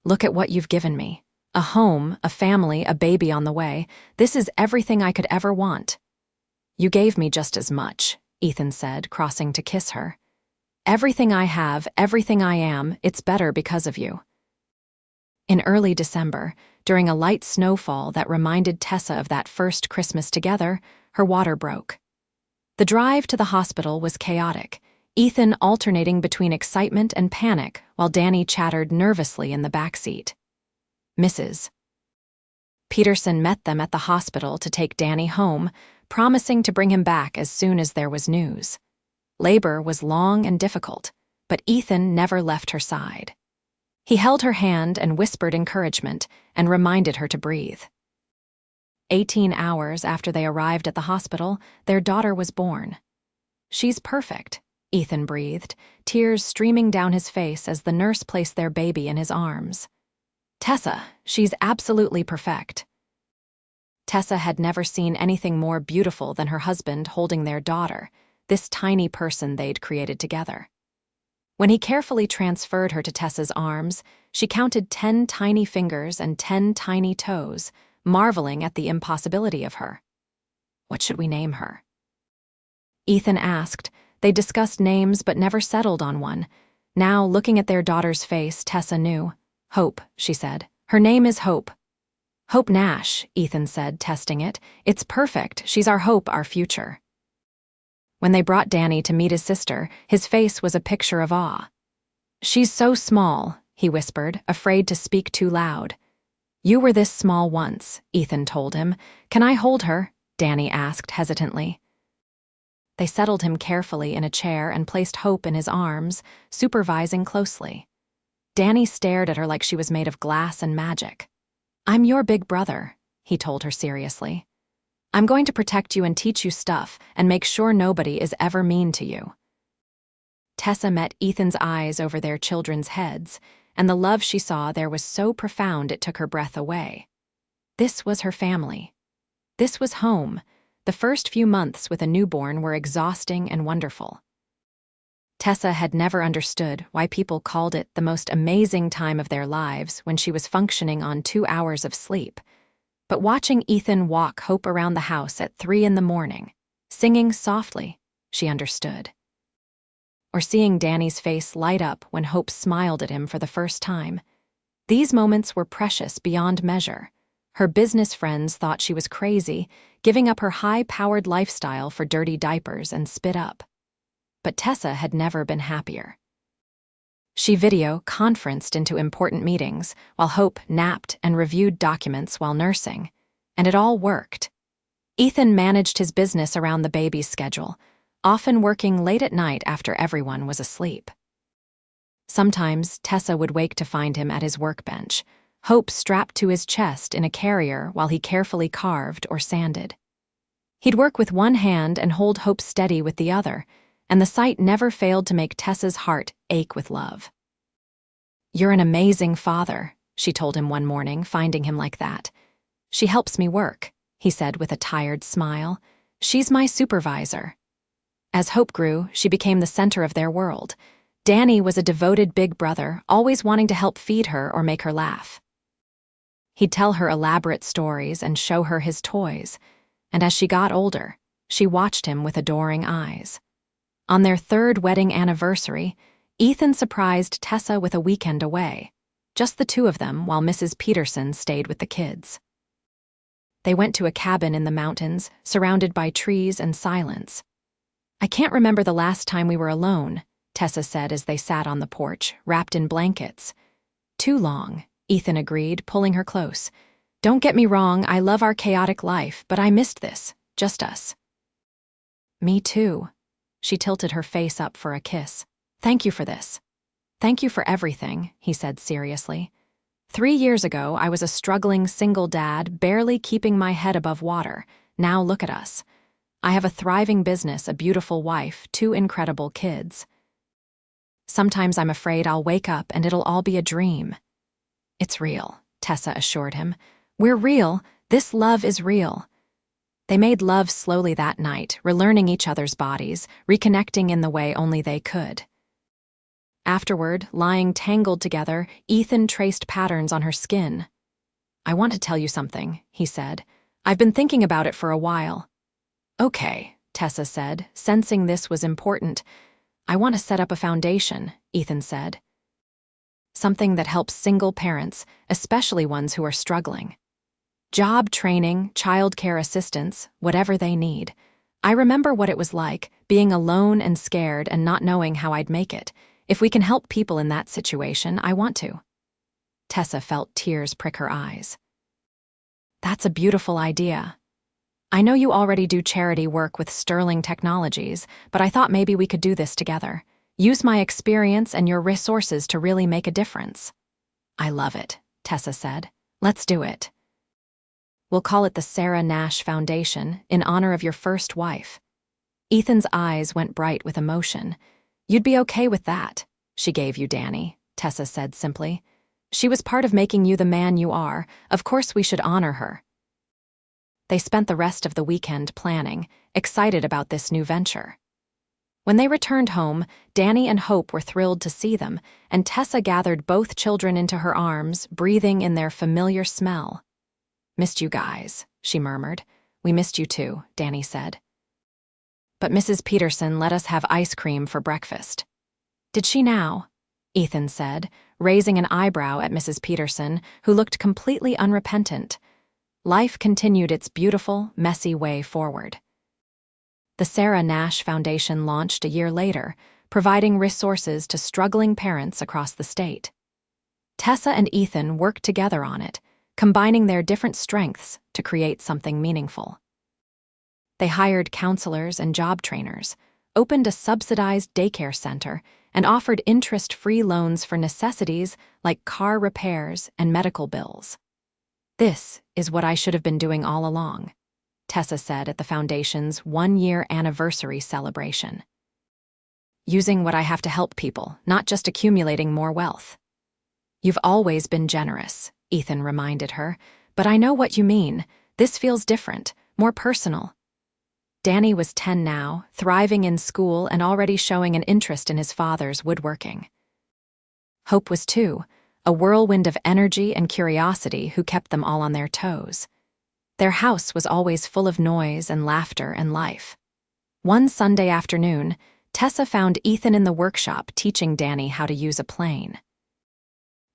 S1: Look at what you've given me. A home, a family, a baby on the way. This is everything I could ever want." "You gave me just as much," Ethan said, crossing to kiss her. "Everything I have, everything I am, it's better because of you." In early December, during a light snowfall that reminded Tessa of that first Christmas together, her water broke. The drive to the hospital was chaotic, Ethan alternating between excitement and panic while Danny chattered nervously in the backseat. Mrs. Peterson met them at the hospital to take Danny home, promising to bring him back as soon as there was news. Labor was long and difficult, but Ethan never left her side. He held her hand and whispered encouragement and reminded her to breathe. 18 hours after they arrived at the hospital, their daughter was born. "She's perfect," Ethan breathed, tears streaming down his face as the nurse placed their baby in his arms. "Tessa, she's absolutely perfect." Tessa had never seen anything more beautiful than her husband holding their daughter, this tiny person they'd created together. When he carefully transferred her to Tessa's arms, she counted 10 tiny fingers and 10 tiny toes, marveling at the impossibility of her. "What should we name her?" Ethan asked. They discussed names but never settled on one. Now, looking at their daughter's face, Tessa knew. "Hope," she said. "Her name is Hope." "Hope Nash," Ethan said, testing it. "It's perfect. She's our hope, our future." When they brought Danny to meet his sister, his face was a picture of awe. "She's so small," he whispered, afraid to speak too loud. "You were this small once," Ethan told him. "Can I hold her?" Danny asked hesitantly. They settled him carefully in a chair and placed Hope in his arms, supervising closely. Danny stared at her like she was made of glass and magic. "I'm your big brother," he told her seriously. I'm going to protect you and teach you stuff and make sure nobody is ever mean to you. Tessa met Ethan's eyes over their children's heads, and the love she saw there was so profound it took her breath away. This was her family. This was home. The first few months with a newborn were exhausting and wonderful. Tessa had never understood why people called it the most amazing time of their lives when she was functioning on 2 hours of sleep. But watching Ethan walk Hope around the house at 3 a.m, singing softly, she understood. Or seeing Danny's face light up when Hope smiled at him for the first time. These moments were precious beyond measure. Her business friends thought she was crazy, giving up her high-powered lifestyle for dirty diapers and spit up. But Tessa had never been happier. She video-conferenced into important meetings, while Hope napped and reviewed documents while nursing. And it all worked. Ethan managed his business around the baby's schedule, often working late at night after everyone was asleep. Sometimes Tessa would wake to find him at his workbench, Hope strapped to his chest in a carrier while he carefully carved or sanded. He'd work with one hand and hold Hope steady with the other, and the sight never failed to make Tessa's heart ache with love. "You're an amazing father," she told him one morning, finding him like that. "She helps me work," he said with a tired smile. "She's my supervisor." As Hope grew, she became the center of their world. Danny was a devoted big brother, always wanting to help feed her or make her laugh. He'd tell her elaborate stories and show her his toys, and as she got older, she watched him with adoring eyes. On their 3rd wedding anniversary, Ethan surprised Tessa with a weekend away, just the two of them while Mrs. Peterson stayed with the kids. They went to a cabin in the mountains, surrounded by trees and silence. "I can't remember the last time we were alone," Tessa said as they sat on the porch, wrapped in blankets. "Too long," Ethan agreed, pulling her close. "Don't get me wrong, I love our chaotic life, but I missed this, just us." "Me too." She tilted her face up for a kiss. "Thank you for this." "Thank you for everything," he said seriously. 3 years ago, I was a struggling single dad, barely keeping my head above water. Now look at us. I have a thriving business, a beautiful wife, 2 incredible kids. Sometimes I'm afraid I'll wake up and it'll all be a dream." "It's real," Tessa assured him. "We're real. This love is real." They made love slowly that night, relearning each other's bodies, reconnecting in the way only they could. Afterward, lying tangled together, Ethan traced patterns on her skin. "I want to tell you something," he said. "I've been thinking about it for a while." "Okay," Tessa said, sensing this was important. "I want to set up a foundation," Ethan said. "Something that helps single parents, especially ones who are struggling. Job training, childcare assistance, whatever they need. I remember what it was like, being alone and scared and not knowing how I'd make it. If we can help people in that situation, I want to." Tessa felt tears prick her eyes. "That's a beautiful idea. I know you already do charity work with Sterling Technologies, but I thought maybe we could do this together. Use my experience and your resources to really make a difference." "I love it," Tessa said. "Let's do it. We'll call it the Sarah Nash Foundation, in honor of your first wife." Ethan's eyes went bright with emotion. "You'd be okay with that. She gave you Danny," Tessa said simply. "She was part of making you the man you are. Of course we should honor her." They spent the rest of the weekend planning, excited about this new venture. When they returned home, Danny and Hope were thrilled to see them, and Tessa gathered both children into her arms, breathing in their familiar smell. "Missed you guys," she murmured. "We missed you too," Danny said. "But Mrs. Peterson let us have ice cream for breakfast." "Did she now?" Ethan said, raising an eyebrow at Mrs. Peterson, who looked completely unrepentant. Life continued its beautiful, messy way forward. The Sarah Nash Foundation launched a year later, providing resources to struggling parents across the state. Tessa and Ethan worked together on it, combining their different strengths to create something meaningful. They hired counselors and job trainers, opened a subsidized daycare center, and offered interest-free loans for necessities like car repairs and medical bills. "This is what I should have been doing all along," Tessa said at the Foundation's one-year anniversary celebration. "Using what I have to help people, not just accumulating more wealth." "You've always been generous," Ethan reminded her, "but I know what you mean. This feels different, more personal." Danny was 10 now, thriving in school and already showing an interest in his father's woodworking. Hope was 2, a whirlwind of energy and curiosity who kept them all on their toes. Their house was always full of noise and laughter and life. One Sunday afternoon, Tessa found Ethan in the workshop teaching Danny how to use a plane.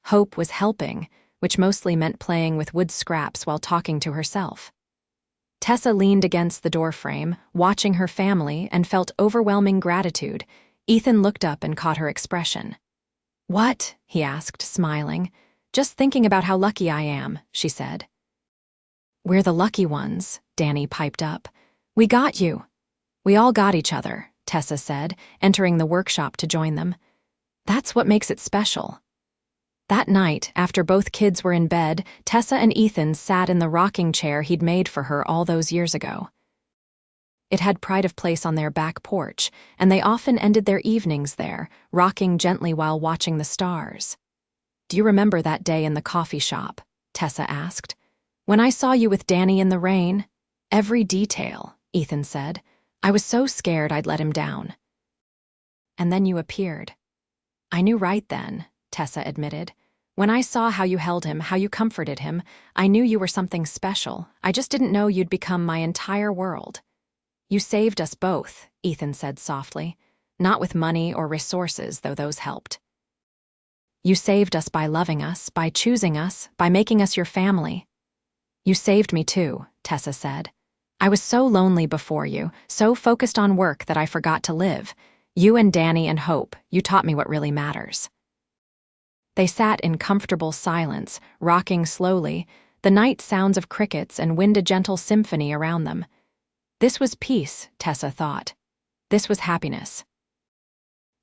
S1: Hope was helping, which mostly meant playing with wood scraps while talking to herself. Tessa leaned against the doorframe, watching her family, and felt overwhelming gratitude. Ethan looked up and caught her expression. "What?" he asked, smiling. "Just thinking about how lucky I am," she said. "We're the lucky ones," Danny piped up. "We got you." "We all got each other," Tessa said, entering the workshop to join them. "That's what makes it special." That night, after both kids were in bed, Tessa and Ethan sat in the rocking chair he'd made for her all those years ago. It had pride of place on their back porch, and they often ended their evenings there, rocking gently while watching the stars. "Do you remember that day in the coffee shop?" Tessa asked. "When I saw you with Danny in the rain?" "Every detail," Ethan said. "I was so scared I'd let him down." "And then you appeared." "I knew right then," Tessa admitted. "When I saw how you held him, how you comforted him, I knew you were something special. I just didn't know you'd become my entire world." "You saved us both," Ethan said softly. "Not with money or resources, though those helped. You saved us by loving us, by choosing us, by making us your family." "You saved me too," Tessa said. "I was so lonely before you, so focused on work that I forgot to live. You and Danny and Hope, you taught me what really matters." They sat in comfortable silence, rocking slowly, the night sounds of crickets and wind a gentle symphony around them. This was peace, Tessa thought. This was happiness.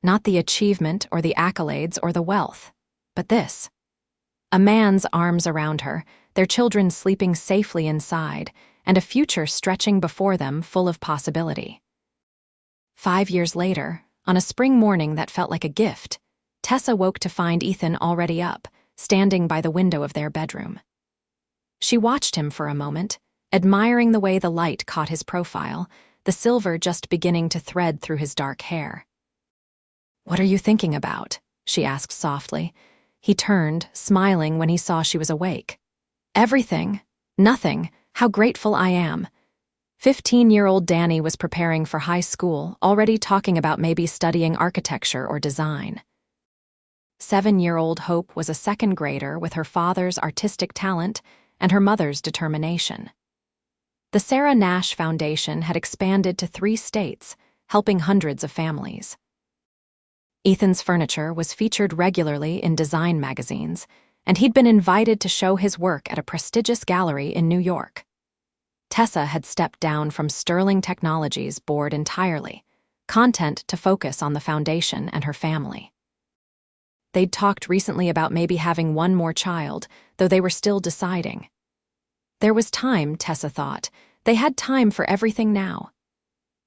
S1: Not the achievement or the accolades or the wealth, but this. A man's arms around her, their children sleeping safely inside, and a future stretching before them full of possibility. 5 years later, on a spring morning that felt like a gift, Tessa woke to find Ethan already up, standing by the window of their bedroom. She watched him for a moment, admiring the way the light caught his profile, the silver just beginning to thread through his dark hair. "What are you thinking about?" she asked softly. He turned, smiling when he saw she was awake. "Everything. Nothing. How grateful I am." 15-year-old Danny was preparing for high school, already talking about maybe studying architecture or design. 7-year-old Hope was a second grader with her father's artistic talent and her mother's determination. The Sarah Nash Foundation had expanded to 3 states, helping hundreds of families. Ethan's furniture was featured regularly in design magazines, and he'd been invited to show his work at a prestigious gallery in New York. Tessa had stepped down from Sterling Technologies' board entirely, content to focus on the foundation and her family. They'd talked recently about maybe having one more child, though they were still deciding. There was time, Tessa thought. They had time for everything now.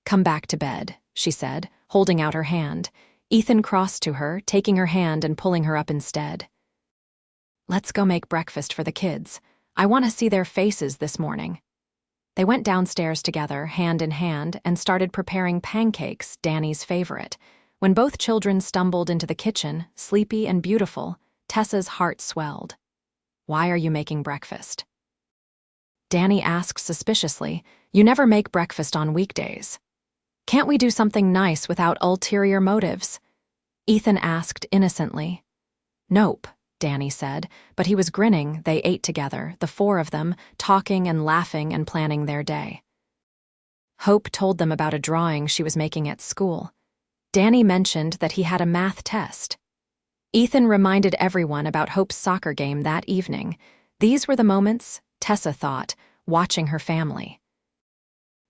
S1: "Come back to bed," she said, holding out her hand. Ethan crossed to her, taking her hand and pulling her up instead. "Let's go make breakfast for the kids. I want to see their faces this morning." They went downstairs together, hand in hand, and started preparing pancakes, Danny's favorite. When both children stumbled into the kitchen, sleepy and beautiful, Tessa's heart swelled. "Why are you making breakfast?" Danny asked suspiciously. "You never make breakfast on weekdays." "Can't we do something nice without ulterior motives?" Ethan asked innocently. "Nope," Danny said, but he was grinning. They ate together, the 4 of them, talking and laughing and planning their day. Hope told them about a drawing she was making at school. Danny mentioned that he had a math test. Ethan reminded everyone about Hope's soccer game that evening. These were the moments, Tessa thought, watching her family.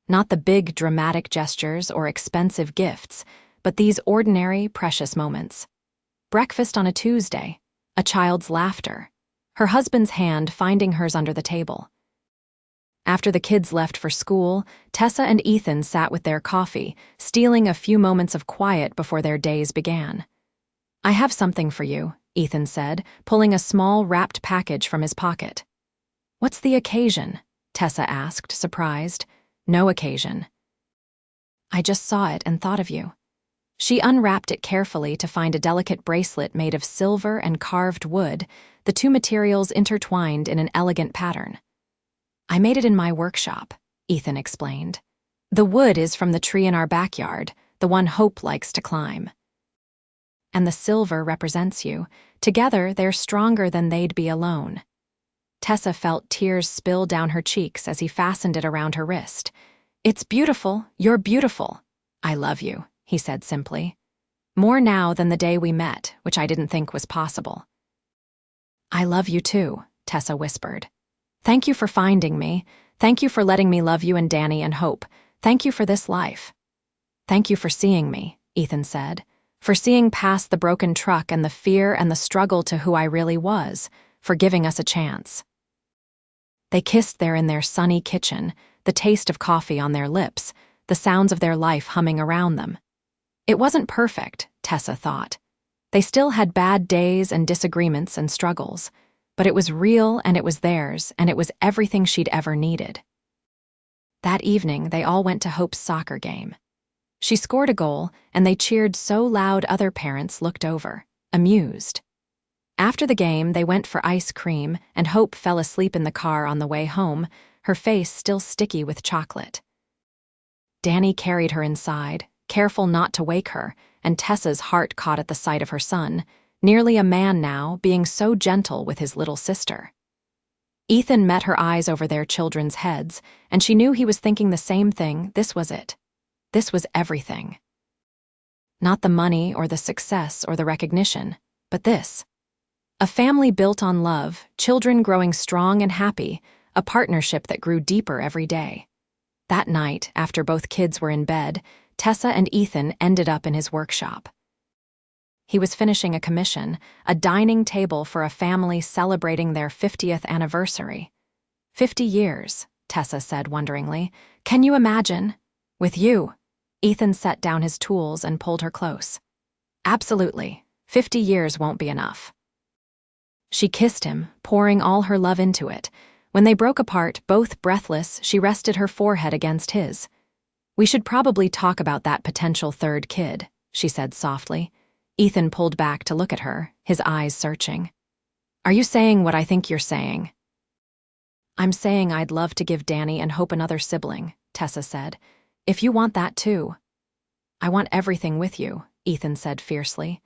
S1: Not the big, dramatic gestures or expensive gifts, but these ordinary, precious moments. Breakfast on a Tuesday, a child's laughter, her husband's hand finding hers under the table. After the kids left for school, Tessa and Ethan sat with their coffee, stealing a few moments of quiet before their days began. "I have something for you," Ethan said, pulling a small wrapped package from his pocket. "What's the occasion?" Tessa asked, surprised. "No occasion. I just saw it and thought of you." She unwrapped it carefully to find a delicate bracelet made of silver and carved wood, the two materials intertwined in an elegant pattern. "I made it in my workshop," Ethan explained. "The wood is from the tree in our backyard, the one Hope likes to climb. And the silver represents you. Together, they're stronger than they'd be alone." Tessa felt tears spill down her cheeks as he fastened it around her wrist. "It's beautiful. You're beautiful. I love you," he said simply. "More now than the day we met, which I didn't think was possible." "I love you too," Tessa whispered. "Thank you for finding me. Thank you for letting me love you and Danny and Hope. Thank you for this life." "Thank you for seeing me," Ethan said. "For seeing past the broken truck and the fear and the struggle to who I really was, for giving us a chance." They kissed there in their sunny kitchen, the taste of coffee on their lips, the sounds of their life humming around them. It wasn't perfect, Tessa thought. They still had bad days and disagreements and struggles, but it was real and it was theirs, and it was everything she'd ever needed. That evening, they all went to Hope's soccer game. She scored a goal, and they cheered so loud other parents looked over, amused. After the game, they went for ice cream, and Hope fell asleep in the car on the way home, her face still sticky with chocolate. Danny carried her inside, careful not to wake her, and Tessa's heart caught at the sight of her son, nearly a man now, being so gentle with his little sister. Ethan met her eyes over their children's heads, and she knew he was thinking the same thing. This was it. This was everything. Not the money or the success or the recognition, but this. A family built on love, children growing strong and happy, a partnership that grew deeper every day. That night, after both kids were in bed, Tessa and Ethan ended up in his workshop. He was finishing a commission, a dining table for a family celebrating their 50th anniversary. 50 years, Tessa said wonderingly. "Can you imagine? With you?" Ethan set down his tools and pulled her close. "Absolutely. 50 years won't be enough." She kissed him, pouring all her love into it. When they broke apart, both breathless, she rested her forehead against his. "We should probably talk about that potential third kid," she said softly. Ethan pulled back to look at her, his eyes searching. "Are you saying what I think you're saying?" "I'm saying I'd love to give Danny and Hope another sibling," Tessa said. "If you want that too." "I want everything with you," Ethan said fiercely.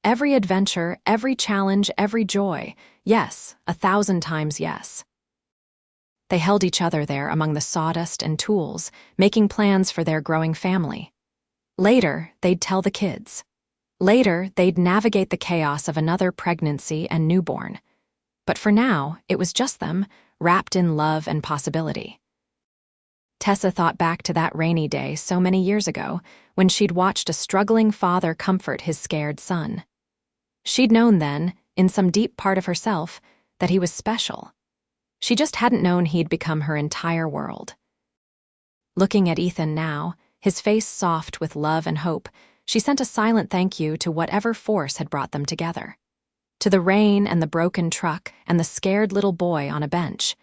S1: "Every adventure, every challenge, every joy. Yes, 1,000 times yes." They held each other there among the sawdust and tools, making plans for their growing family. Later, they'd tell the kids. Later, they'd navigate the chaos of another pregnancy and newborn. But for now, it was just them, wrapped in love and possibility. Tessa thought back to that rainy day so many years ago, when she'd watched a struggling father comfort his scared son. She'd known then, in some deep part of herself, that he was special. She just hadn't known he'd become her entire world. Looking at Ethan now, his face soft with love and hope, she sent a silent thank you to whatever force had brought them together. To the rain and the broken truck and the scared little boy on a bench.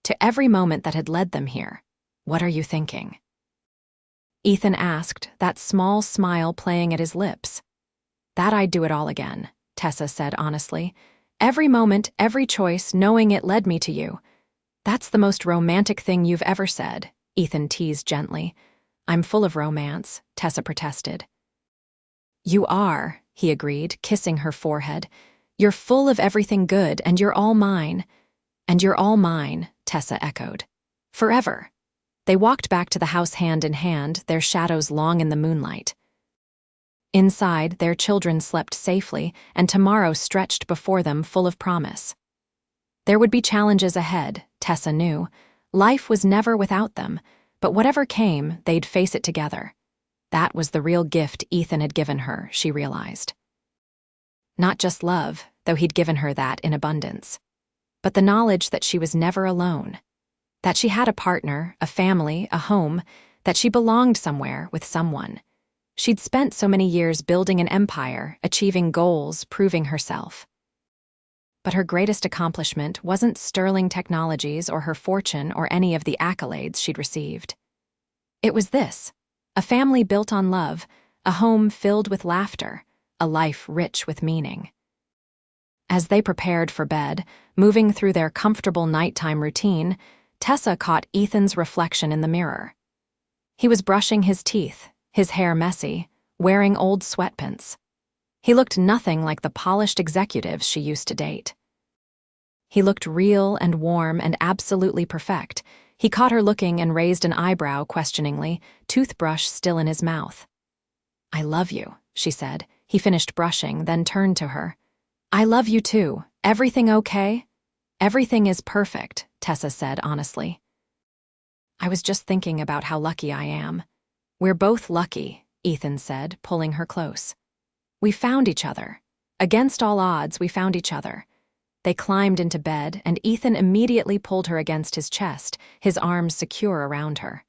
S1: To every moment that had led them here. "What are you thinking?" Ethan asked, that small smile playing at his lips. "That I'd do it all again," Tessa said honestly. "Every moment, every choice, knowing it led me to you." "That's the most romantic thing you've ever said," Ethan teased gently. "I'm full of romance," Tessa protested. "You are," he agreed, kissing her forehead. "You're full of everything good, and you're all mine." "And you're all mine," Tessa echoed. "Forever." They walked back to the house hand in hand, their shadows long in the moonlight. Inside, their children slept safely, and tomorrow stretched before them full of promise. There would be challenges ahead, Tessa knew. Life was never without them, but whatever came, they'd face it together. That was the real gift Ethan had given her, she realized. Not just love, though he'd given her that in abundance. but the knowledge that she was never alone, that she had a partner, a family, a home, that she belonged somewhere with someone. She'd spent so many years building an empire, achieving goals, proving herself. But her greatest accomplishment wasn't sterling technologies or her fortune or any of the accolades she'd received. It was this: a family built on love, a home filled with laughter, a life rich with meaning. As they prepared for bed, moving through their comfortable nighttime routine, Tessa caught Ethan's reflection in the mirror. He was brushing his teeth, his hair messy, wearing old sweatpants. He looked nothing like the polished executives she used to date. He looked real and warm and absolutely perfect. He caught her looking and raised an eyebrow questioningly, toothbrush still in his mouth. "I love you," she said. He finished brushing, then turned to her. "I love you too. Everything okay?" "Everything is perfect," Tessa said honestly. "I was just thinking about how lucky I am." "We're both lucky," Ethan said, pulling her close. "We found each other. Against all odds, we found each other." They climbed into bed, and Ethan immediately pulled her against his chest, his arms secure around her.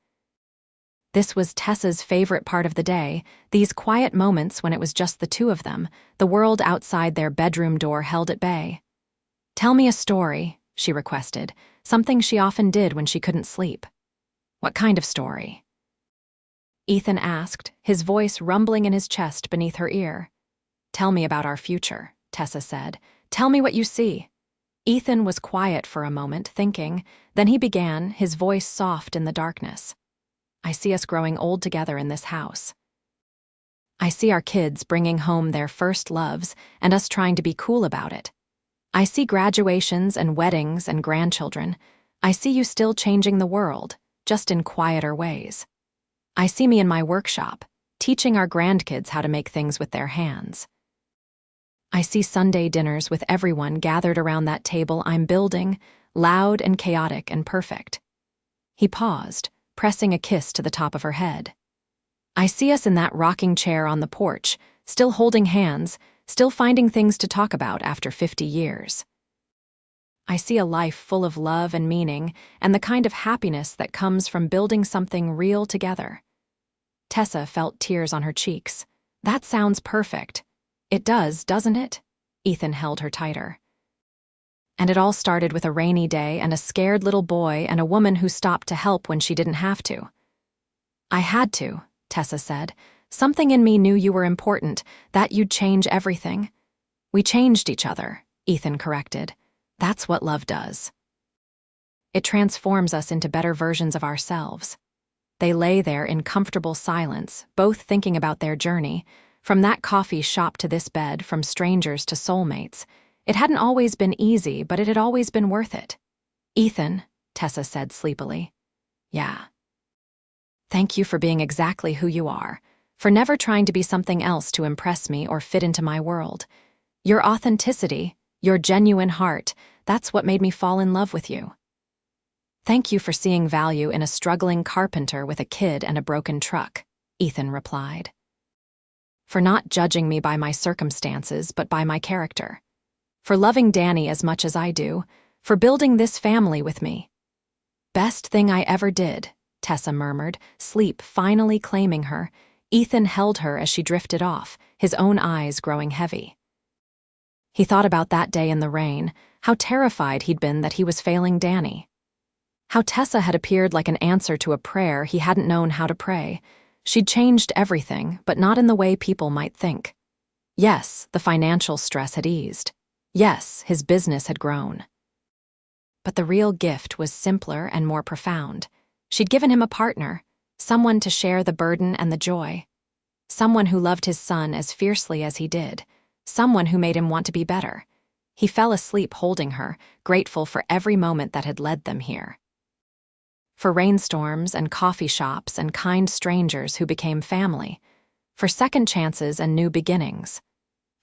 S1: This was Tessa's favorite part of the day, these quiet moments when it was just the two of them, the world outside their bedroom door held at bay. "Tell me a story," she requested, something she often did when she couldn't sleep. "What kind of story?" Ethan asked, his voice rumbling in his chest beneath her ear. "Tell me about our future," Tessa said. "Tell me what you see." Ethan was quiet for a moment, thinking. Then he began, his voice soft in the darkness. "I see us growing old together in this house. I see our kids bringing home their first loves and us trying to be cool about it. I see graduations and weddings and grandchildren. I see you still changing the world, just in quieter ways. I see me in my workshop, teaching our grandkids how to make things with their hands. I see Sunday dinners with everyone gathered around that table I'm building, loud and chaotic and perfect." He paused, pressing a kiss to the top of her head. "I see us in that rocking chair on the porch, still holding hands, still finding things to talk about after 50 years. I see a life full of love and meaning, and the kind of happiness that comes from building something real together." Tessa felt tears on her cheeks. "That sounds perfect." "It does, doesn't it?" Ethan held her tighter. "And it all started with a rainy day and a scared little boy and a woman who stopped to help when she didn't have to." "I had to," Tessa said. "Something in me knew you were important, that you'd change everything." "We changed each other," Ethan corrected. "That's what love does. It transforms us into better versions of ourselves." They lay there in comfortable silence, both thinking about their journey, from that coffee shop to this bed, from strangers to soulmates. It hadn't always been easy, but it had always been worth it. "Ethan," Tessa said sleepily. "Yeah. Thank you for being exactly who you are, for never trying to be something else to impress me or fit into my world. Your authenticity, your genuine heart, that's what made me fall in love with you. Thank you for seeing value in a struggling carpenter with a kid and a broken truck," Ethan replied. "For not judging me by my circumstances, but by my character. For loving Danny as much as I do. For building this family with me." "Best thing I ever did," Tessa murmured, sleep finally claiming her. Ethan held her as she drifted off, his own eyes growing heavy. He thought about that day in the rain, how terrified he'd been that he was failing Danny. How Tessa had appeared like an answer to a prayer he hadn't known how to pray. She'd changed everything, but not in the way people might think. Yes, the financial stress had eased. Yes, his business had grown. But the real gift was simpler and more profound. She'd given him a partner, someone to share the burden and the joy. Someone who loved his son as fiercely as he did. Someone who made him want to be better. He fell asleep holding her, grateful for every moment that had led them here. For rainstorms and coffee shops and kind strangers who became family. For second chances and new beginnings.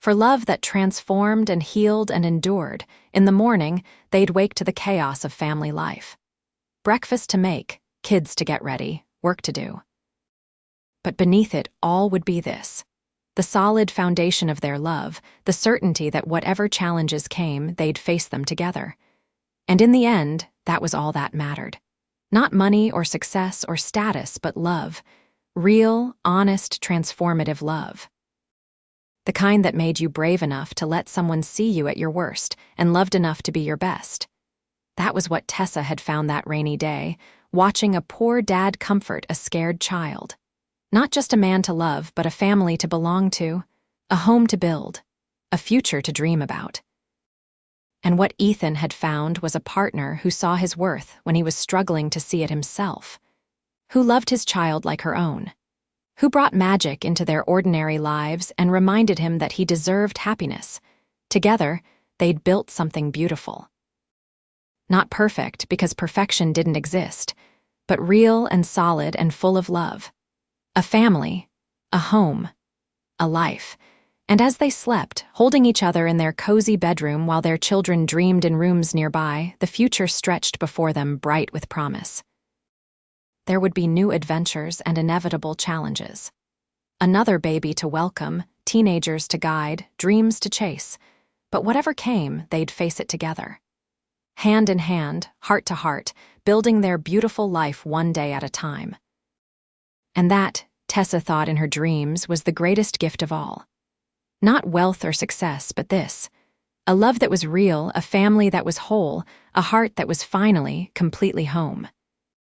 S1: For love that transformed and healed and endured. In the morning, they'd wake to the chaos of family life. Breakfast to make, kids to get ready, work to do. But beneath it all would be this. The solid foundation of their love, the certainty that whatever challenges came, they'd face them together. And in the end, that was all that mattered. Not money or success or status, but love. Real, honest, transformative love. The kind that made you brave enough to let someone see you at your worst and loved enough to be your best. That was what Tessa had found that rainy day, watching a poor dad comfort a scared child. Not just a man to love, but a family to belong to, a home to build, a future to dream about. And what Ethan had found was a partner who saw his worth when he was struggling to see it himself, who loved his child like her own, who brought magic into their ordinary lives and reminded him that he deserved happiness. Together, they'd built something beautiful. Not perfect, because perfection didn't exist, but real and solid and full of love. A family, a home, a life. And as they slept, holding each other in their cozy bedroom while their children dreamed in rooms nearby, the future stretched before them bright with promise. There would be new adventures and inevitable challenges. Another baby to welcome, teenagers to guide, dreams to chase. But whatever came, they'd face it together. Hand in hand, heart to heart, building their beautiful life one day at a time. And that, Tessa thought in her dreams, was the greatest gift of all. Not wealth or success, but this. A love that was real, a family that was whole, a heart that was finally completely home.